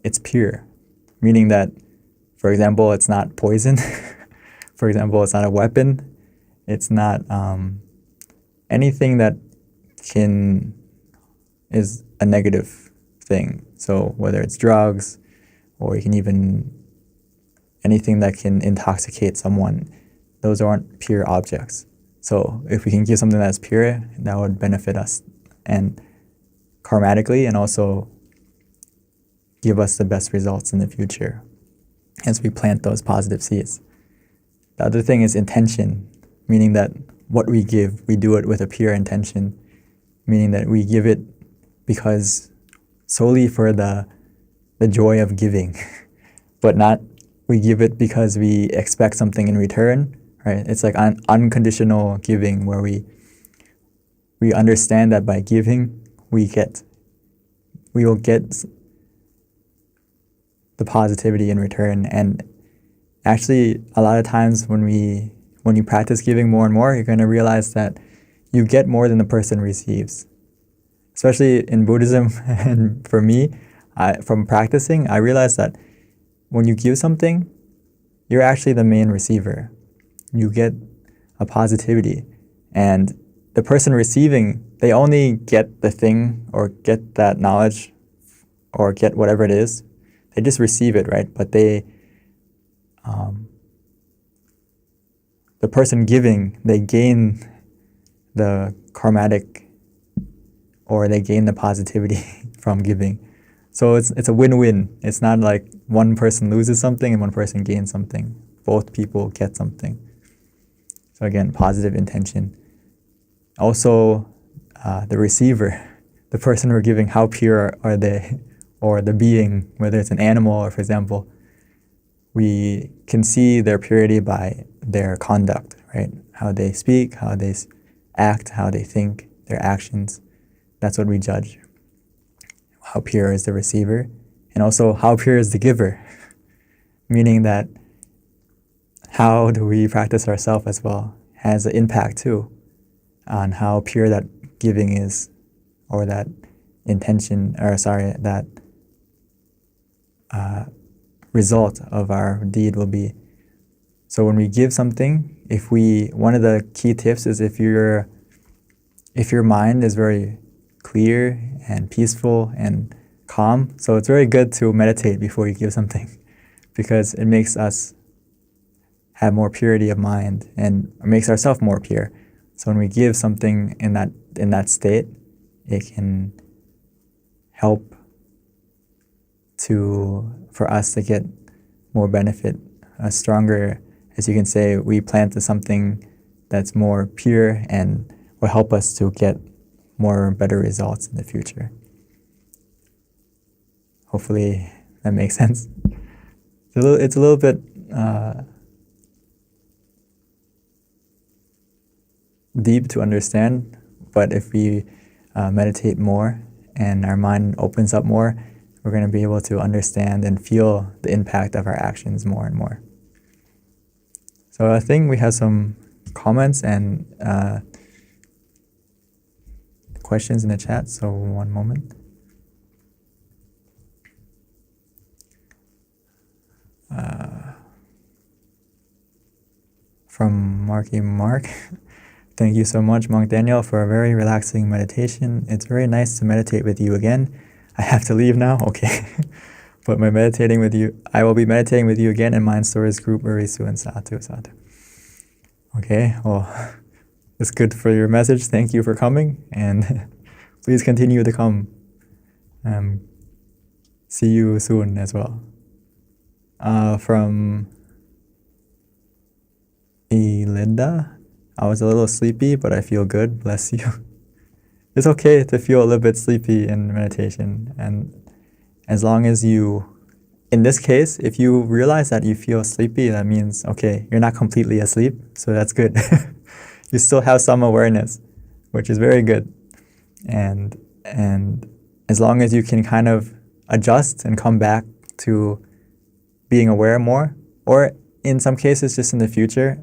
it's pure, meaning that, for example, it's not poison. For example, it's not a weapon. It's not anything that is a negative thing. So whether it's drugs, or you can even anything that can intoxicate someone, those aren't pure objects. So if we can give something that's pure, that would benefit us and karmatically, and also give us the best results in the future as we plant those positive seeds. The other thing is intention, meaning that what we give, we do it with a pure intention, meaning that we give it because solely for the joy of giving, but not we give it because we expect something in return, right? It's like unconditional giving, where we understand that by giving, we will get the positivity in return. And actually, a lot of times when you practice giving more and more, you're going to realize that you get more than the person receives. Especially in Buddhism, and for me, from practicing, I realized that when you give something, you're actually the main receiver. You get a positivity, and the person receiving, they only get the thing or get that knowledge or get whatever it is. They just receive it, right? But the person giving, they gain the karmatic, or they gain the positivity from giving. So it's a win-win. It's not like one person loses something and one person gains something. Both people get something. So again, positive intention. Also, the receiver, the person we're giving, how pure are they? Or the being, whether it's an animal or, for example, we can see their purity by their conduct, right? How they speak, how they act, how they think, their actions. That's what we judge. How pure is the receiver? And also, how pure is the giver? Meaning that how do we practice ourselves as well has an impact too on how pure that giving is, or that intention, or that result of our deed will be. So when we give something, one of the key tips is if your mind is very clear and peaceful and calm, so it's very good to meditate before you give something, because it makes us have more purity of mind and makes ourselves more pure. So when we give something in that state, it can help for us to get more benefit, a stronger, as you can say, we plant something that's more pure and will help us to get more better results in the future. Hopefully that makes sense. It's a little bit deep to understand, but if we meditate more and our mind opens up more, we're going to be able to understand and feel the impact of our actions more and more. So I think we have some comments and questions in the chat, so one moment. From Marky Mark, thank you so much, Monk Daniel, for a very relaxing meditation. It's very nice to meditate with you again. I have to leave now, okay. But I will be meditating with you again in Mind Stories group very soon. Sadhu. Okay, well, it's good for your message. Thank you for coming, and please continue to come. See you soon as well. From Elinda, I was a little sleepy, but I feel good. Bless you. It's okay to feel a little bit sleepy in meditation, and as long as in this case, if you realize that you feel sleepy, that means, okay, you're not completely asleep, so that's good. You still have some awareness, which is very good. And as long as you can kind of adjust and come back to being aware more, or in some cases just in the future,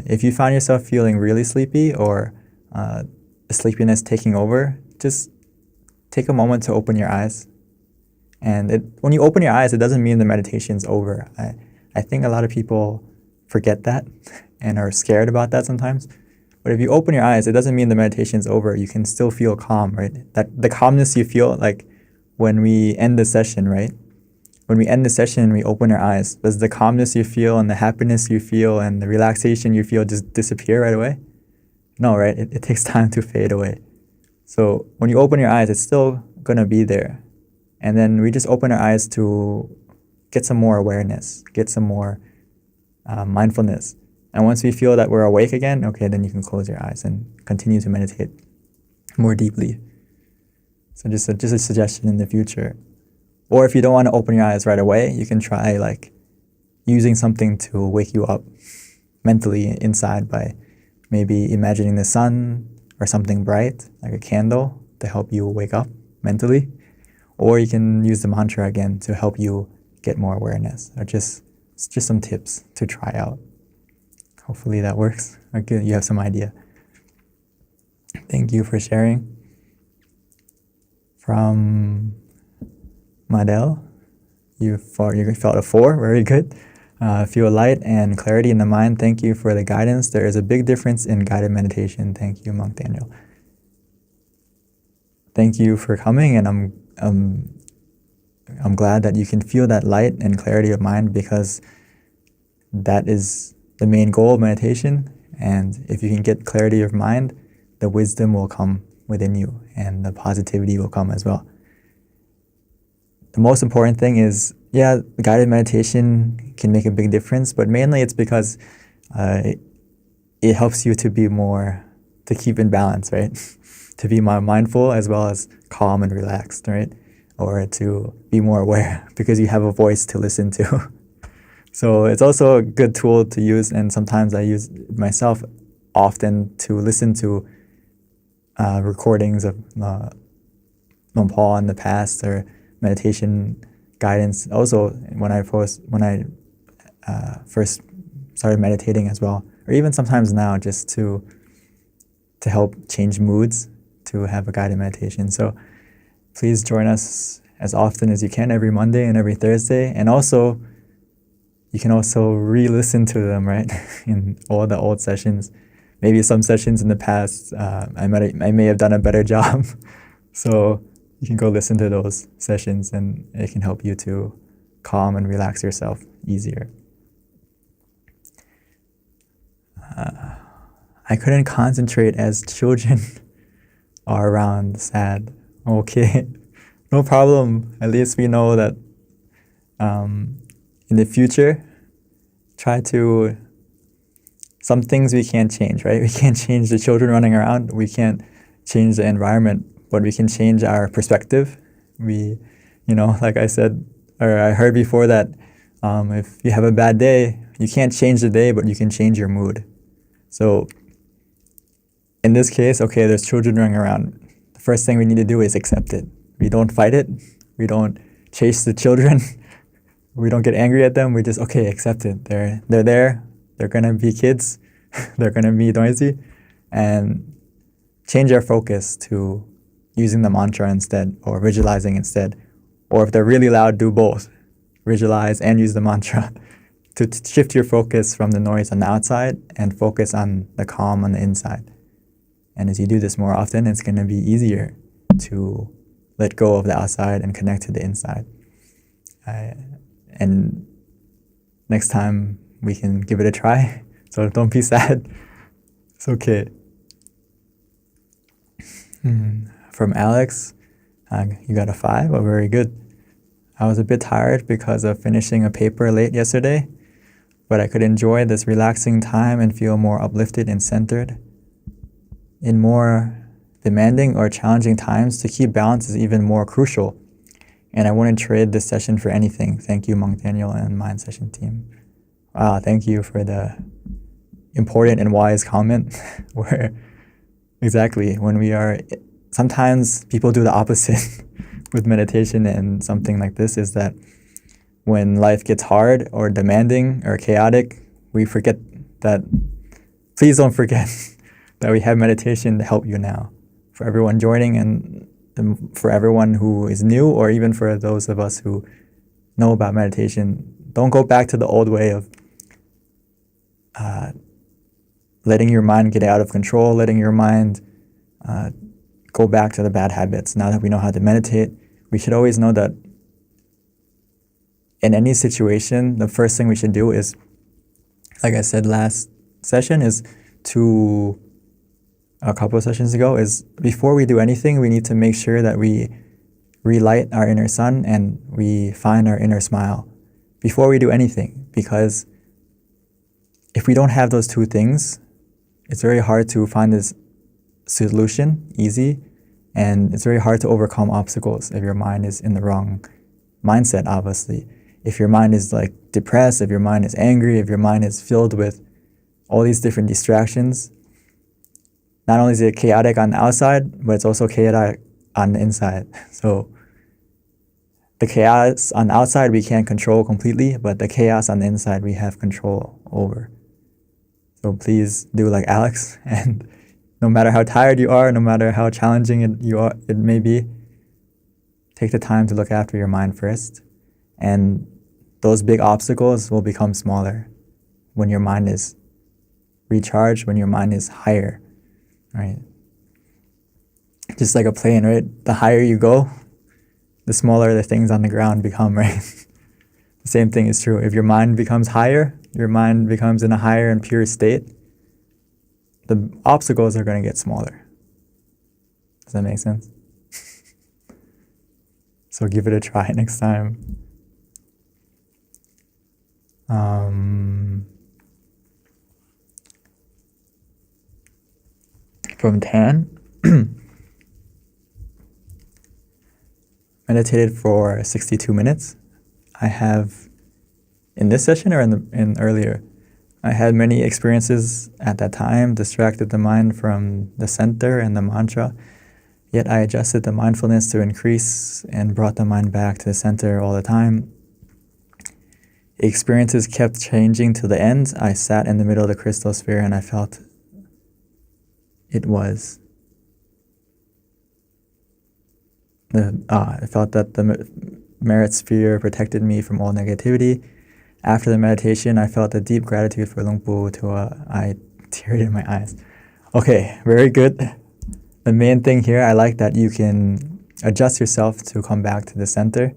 if you find yourself feeling really sleepy or sleepiness taking over, just take a moment to open your eyes. And when you open your eyes, it doesn't mean the meditation's over. I think a lot of people forget that and are scared about that sometimes. But if you open your eyes, it doesn't mean the meditation's over. You can still feel calm, right? That the calmness you feel, like when we end the session, right? When we end the session, we open our eyes. Does the calmness you feel and the happiness you feel and the relaxation you feel just disappear right away? No, right? It takes time to fade away. So when you open your eyes, it's still going to be there. And then we just open our eyes to get some more awareness, get some more mindfulness. And once we feel that we're awake again, okay, then you can close your eyes and continue to meditate more deeply. So just a suggestion in the future. Or if you don't want to open your eyes right away, you can try like using something to wake you up mentally inside by maybe imagining the sun or something bright, like a candle, to help you wake up mentally. Or you can use the mantra again to help you get more awareness, or just some tips to try out. Hopefully that works. Okay, you have some idea. Thank you for sharing. From Madel, you felt a 4, very good. Feel light and clarity in the mind. Thank you for the guidance. There is a big difference in guided meditation. Thank you, Monk Daniel. Thank you for coming, and I'm glad that you can feel that light and clarity of mind, because that is the main goal of meditation. And if you can get clarity of mind, the wisdom will come within you and the positivity will come as well. The most important thing is, guided meditation can make a big difference, but mainly it's because it helps you to keep in balance, right? To be more mindful as well as calm and relaxed, right? Or to be more aware, because you have a voice to listen to. So it's also a good tool to use, and sometimes I use it myself often to listen to recordings of Long Paul in the past, or meditation guidance. Also, when I first started meditating as well, or even sometimes now, just to help change moods, to have a guided meditation. So please join us as often as you can, every Monday and every Thursday. And also, you can also re-listen to them, right? In all the old sessions. Maybe some sessions in the past, I may have done a better job. So you can go listen to those sessions, and it can help you to calm and relax yourself easier. I couldn't concentrate as children are around. Sad. Okay, no problem. At least we know that in the future, try to, some things we can't change, right? We can't change the children running around. We can't change the environment, but we can change our perspective. We, like I said, or I heard before that if you have a bad day, you can't change the day, but you can change your mood. So in this case, okay, there's children running around. The first thing we need to do is accept it. We don't fight it. We don't chase the children. We don't get angry at them. We just, okay, accept it. They're there. They're going to be kids. They're going to be noisy. And change our focus to using the mantra instead, or visualizing instead. Or if they're really loud, do both. Visualize and use the mantra to shift your focus from the noise on the outside and focus on the calm on the inside. And as you do this more often, it's going to be easier to let go of the outside and connect to the inside. And next time we can give it a try. So don't be sad. It's okay. From Alex, you got a 5. Oh, very good. I was a bit tired because of finishing a paper late yesterday, but I could enjoy this relaxing time and feel more uplifted and centered. In more demanding or challenging times, to keep balance is even more crucial, and I wouldn't trade this session for anything. Thank you, Monk Daniel and Mind Session team. Wow, thank you for the important and wise comment. Where exactly, when we are, sometimes people do the opposite with meditation and something like this, is that when life gets hard or demanding or chaotic, we forget that, please don't forget that we have meditation to help you now. For everyone joining and for everyone who is new, or even for those of us who know about meditation, don't go back to the old way of letting your mind get out of control, letting your mind go back to the bad habits. Now that we know how to meditate, we should always know that in any situation, the first thing we should do is, like I said last session, is to, a couple of sessions ago, is before we do anything, we need to make sure that we relight our inner sun and we find our inner smile before we do anything. Because if we don't have those two things, it's very hard to find this solution easy, and it's very hard to overcome obstacles if your mind is in the wrong mindset, obviously. If your mind is like depressed, if your mind is angry, if your mind is filled with all these different distractions, not only is it chaotic on the outside, but it's also chaotic on the inside. So the chaos on the outside we can't control completely, but the chaos on the inside we have control over. So please do like Alex, and no matter how tired you are, no matter how challenging it may be, take the time to look after your mind first. And those big obstacles will become smaller when your mind is recharged, when your mind is higher, right? Just like a plane, right? The higher you go, the smaller the things on the ground become, right? The same thing is true. If your mind becomes higher, your mind becomes in a higher and pure state, the obstacles are going to get smaller. Does that make sense? So give it a try next time. From Tan, meditated for 62 minutes. I have, in this session or in earlier, I had many experiences at that time, distracted the mind from the center and the mantra, yet I adjusted the mindfulness to increase and brought the mind back to the center all the time. Experiences kept changing to the end. I sat in the middle of the crystal sphere and I felt it was. I felt that the merit sphere protected me from all negativity. After the meditation, I felt a deep gratitude for Luang Pu till I teared in my eyes. Okay, very good. The main thing here, I like that you can adjust yourself to come back to the center.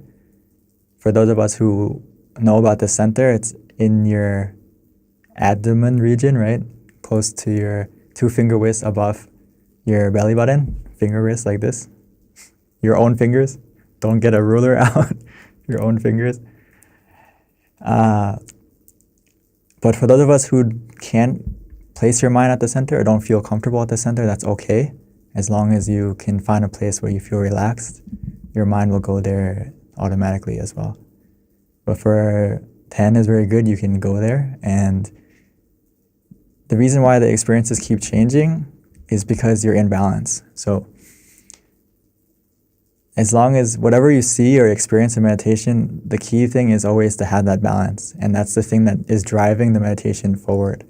For those of us who know about the center, it's in your abdomen region, right? close to your 2-finger widths above your belly button, finger wrist like this. Your own fingers. Don't get a ruler out. Your own fingers. But for those of us who can't place your mind at the center or don't feel comfortable at the center, that's okay. As long as you can find a place where you feel relaxed, your mind will go there automatically as well. But for 10 is very good, you can go there. And the reason why the experiences keep changing is because you're in balance. So as long as whatever you see or experience in meditation, the key thing is always to have that balance. And that's the thing that is driving the meditation forward.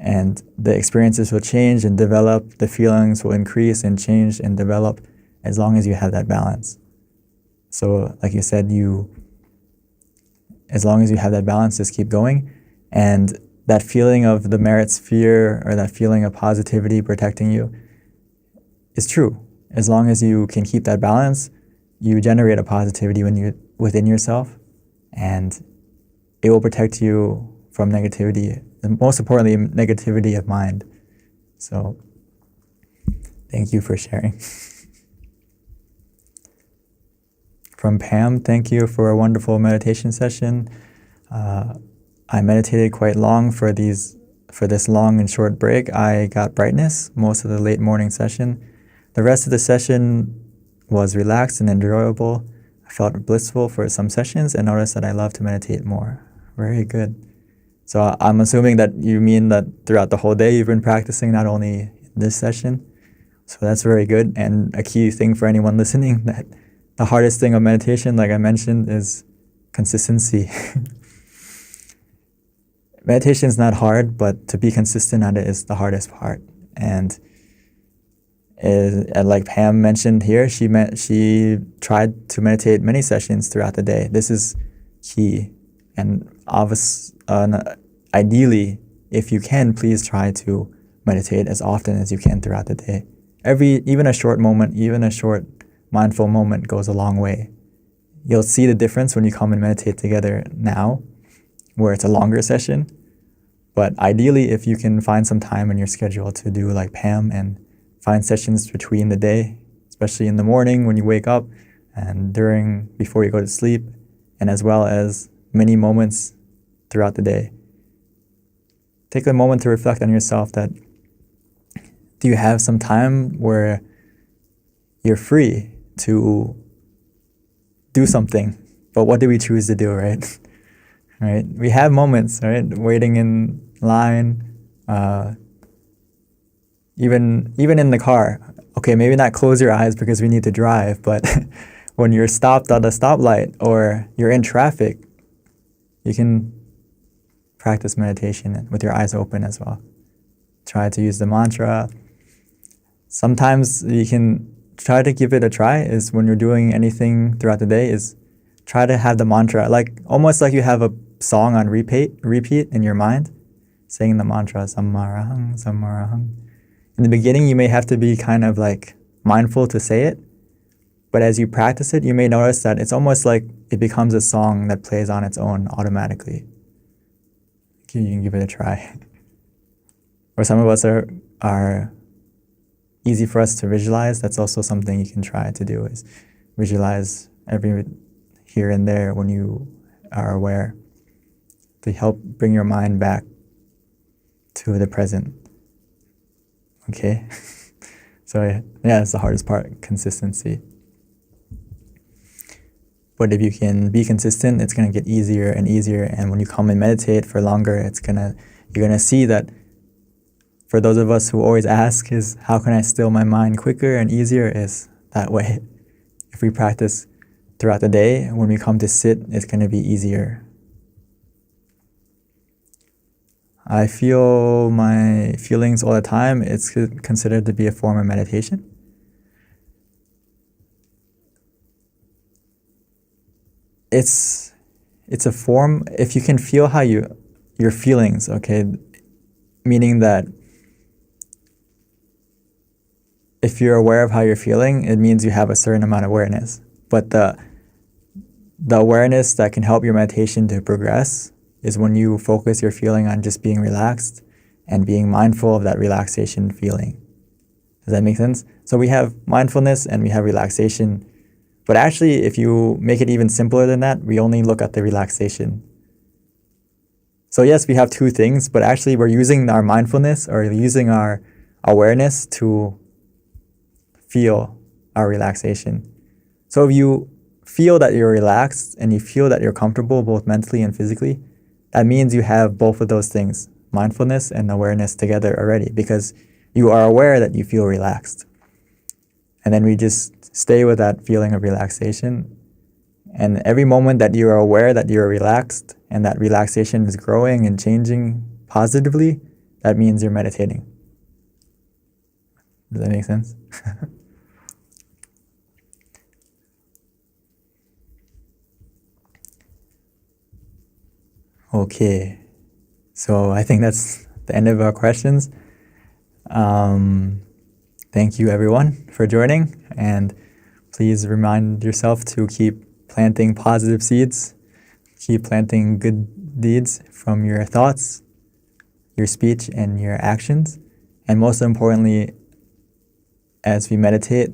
And the experiences will change and develop, the feelings will increase and change and develop as long as you have that balance. So like you said, as long as you have that balance, just keep going. And that feeling of the merit sphere or that feeling of positivity protecting you is true. As long as you can keep that balance, you generate a positivity within yourself, and it will protect you from negativity, and most importantly, negativity of mind. So thank you for sharing. From Pam, thank you for a wonderful meditation session. I meditated quite long for this long and short break. I got brightness most of the late morning session. The rest of the session was relaxed and enjoyable. I felt blissful for some sessions and noticed that I love to meditate more. Very good. So I'm assuming that you mean that throughout the whole day you've been practicing, not only this session. So that's very good. And a key thing for anyone listening, that the hardest thing of meditation, like I mentioned, is consistency. Meditation is not hard, but to be consistent at it is the hardest part. And like Pam mentioned here, she tried to meditate many sessions throughout the day. This is key. And ideally, if you can, please try to meditate as often as you can throughout the day. Even a short moment, even a short mindful moment goes a long way. You'll see the difference when you come and meditate together now, where it's a longer session. But ideally, if you can find some time in your schedule to do like Pam and find sessions between the day, especially in the morning when you wake up and before you go to sleep, and as well as many moments throughout the day. Take a moment to reflect on yourself. Do you have some time where you're free to do something? But what do we choose to do, right? Right? We have moments, right? Waiting in line, even in the car. Okay, maybe not close your eyes because we need to drive, but when you're stopped at a stoplight or you're in traffic, you can practice meditation with your eyes open as well. Try to use the mantra. Sometimes you can try to give it a try, is when you're doing anything throughout the day, is try to have the mantra, almost like you have a song on repeat in your mind, saying the mantra, Sammarahang, Sammarahang. In the beginning, you may have to be kind of mindful to say it, but as you practice it, you may notice that it's almost like it becomes a song that plays on its own automatically. You can give it a try. Or some of us are easy for us to visualize. That's also something you can try to do, is visualize every here and there when you are aware, to help bring your mind back to the present. Okay? So yeah, it's the hardest part, consistency. But if you can be consistent, it's going to get easier and easier. And when you come and meditate for longer, you're going to see that for those of us who always ask is, how can I still my mind quicker and easier, is that way. If we practice throughout the day, when we come to sit, it's going to be easier. I feel my feelings all the time. It's considered to be a form of meditation. It's a form, if you can feel how your feelings, okay, meaning that if you're aware of how you're feeling, it means you have a certain amount of awareness. But the awareness that can help your meditation to progress is when you focus your feeling on just being relaxed and being mindful of that relaxation feeling. Does that make sense? So we have mindfulness and we have relaxation. But actually, if you make it even simpler than that, we only look at the relaxation. So yes, we have two things, but actually we're using our mindfulness or using our awareness to feel our relaxation. So if you feel that you're relaxed and you feel that you're comfortable both mentally and physically, that means you have both of those things, mindfulness and awareness together already, because you are aware that you feel relaxed. And then we just stay with that feeling of relaxation. And every moment that you are aware that you're relaxed and that relaxation is growing and changing positively, that means you're meditating. Does that make sense? Okay, so I think that's the end of our questions. Thank you everyone for joining, and please remind yourself to keep planting positive seeds, keep planting good deeds from your thoughts, your speech, and your actions. And most importantly, as we meditate,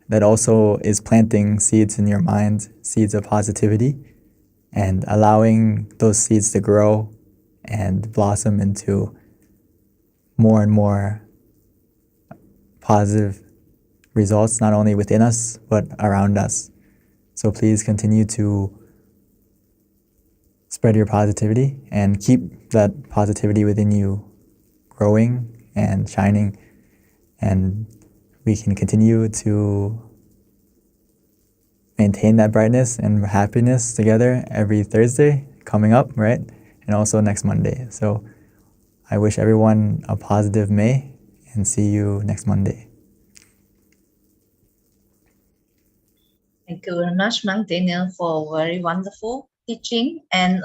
that also is planting seeds in your mind, seeds of positivity, and allowing those seeds to grow and blossom into more and more positive results, not only within us, but around us. So please continue to spread your positivity and keep that positivity within you growing and shining. And we can continue to maintain that brightness and happiness together every Thursday coming up, right? And also next Monday. So I wish everyone a positive May and see you next Monday. Thank you very much, Monk Daniel, for very wonderful teaching and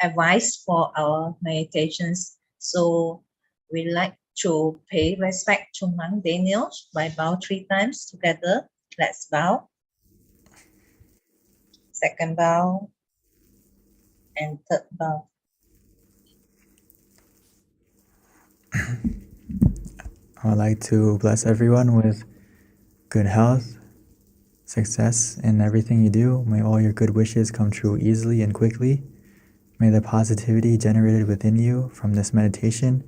advice for our meditations. So we like to pay respect to Monk Daniel by bow 3 times together. Let's bow. Second bow and third bow. I would like to bless everyone with good health, success in everything you do. May all your good wishes come true easily and quickly. May the positivity generated within you from this meditation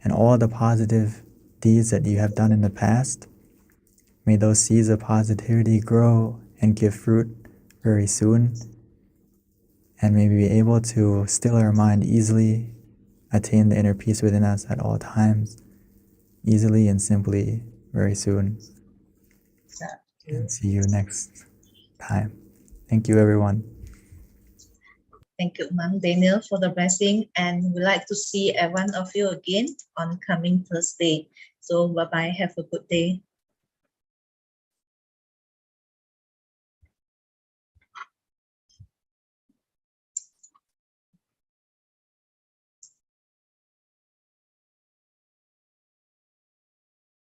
and all the positive deeds that you have done in the past, may those seeds of positivity grow and give fruit very soon. And may we be able to still our mind easily, attain the inner peace within us at all times, easily and simply, very soon. And see you next time. Thank you, everyone. Thank you, Monk Daniel, for the blessing. And we'd like to see one of you again on coming Thursday. So bye-bye. Have a good day.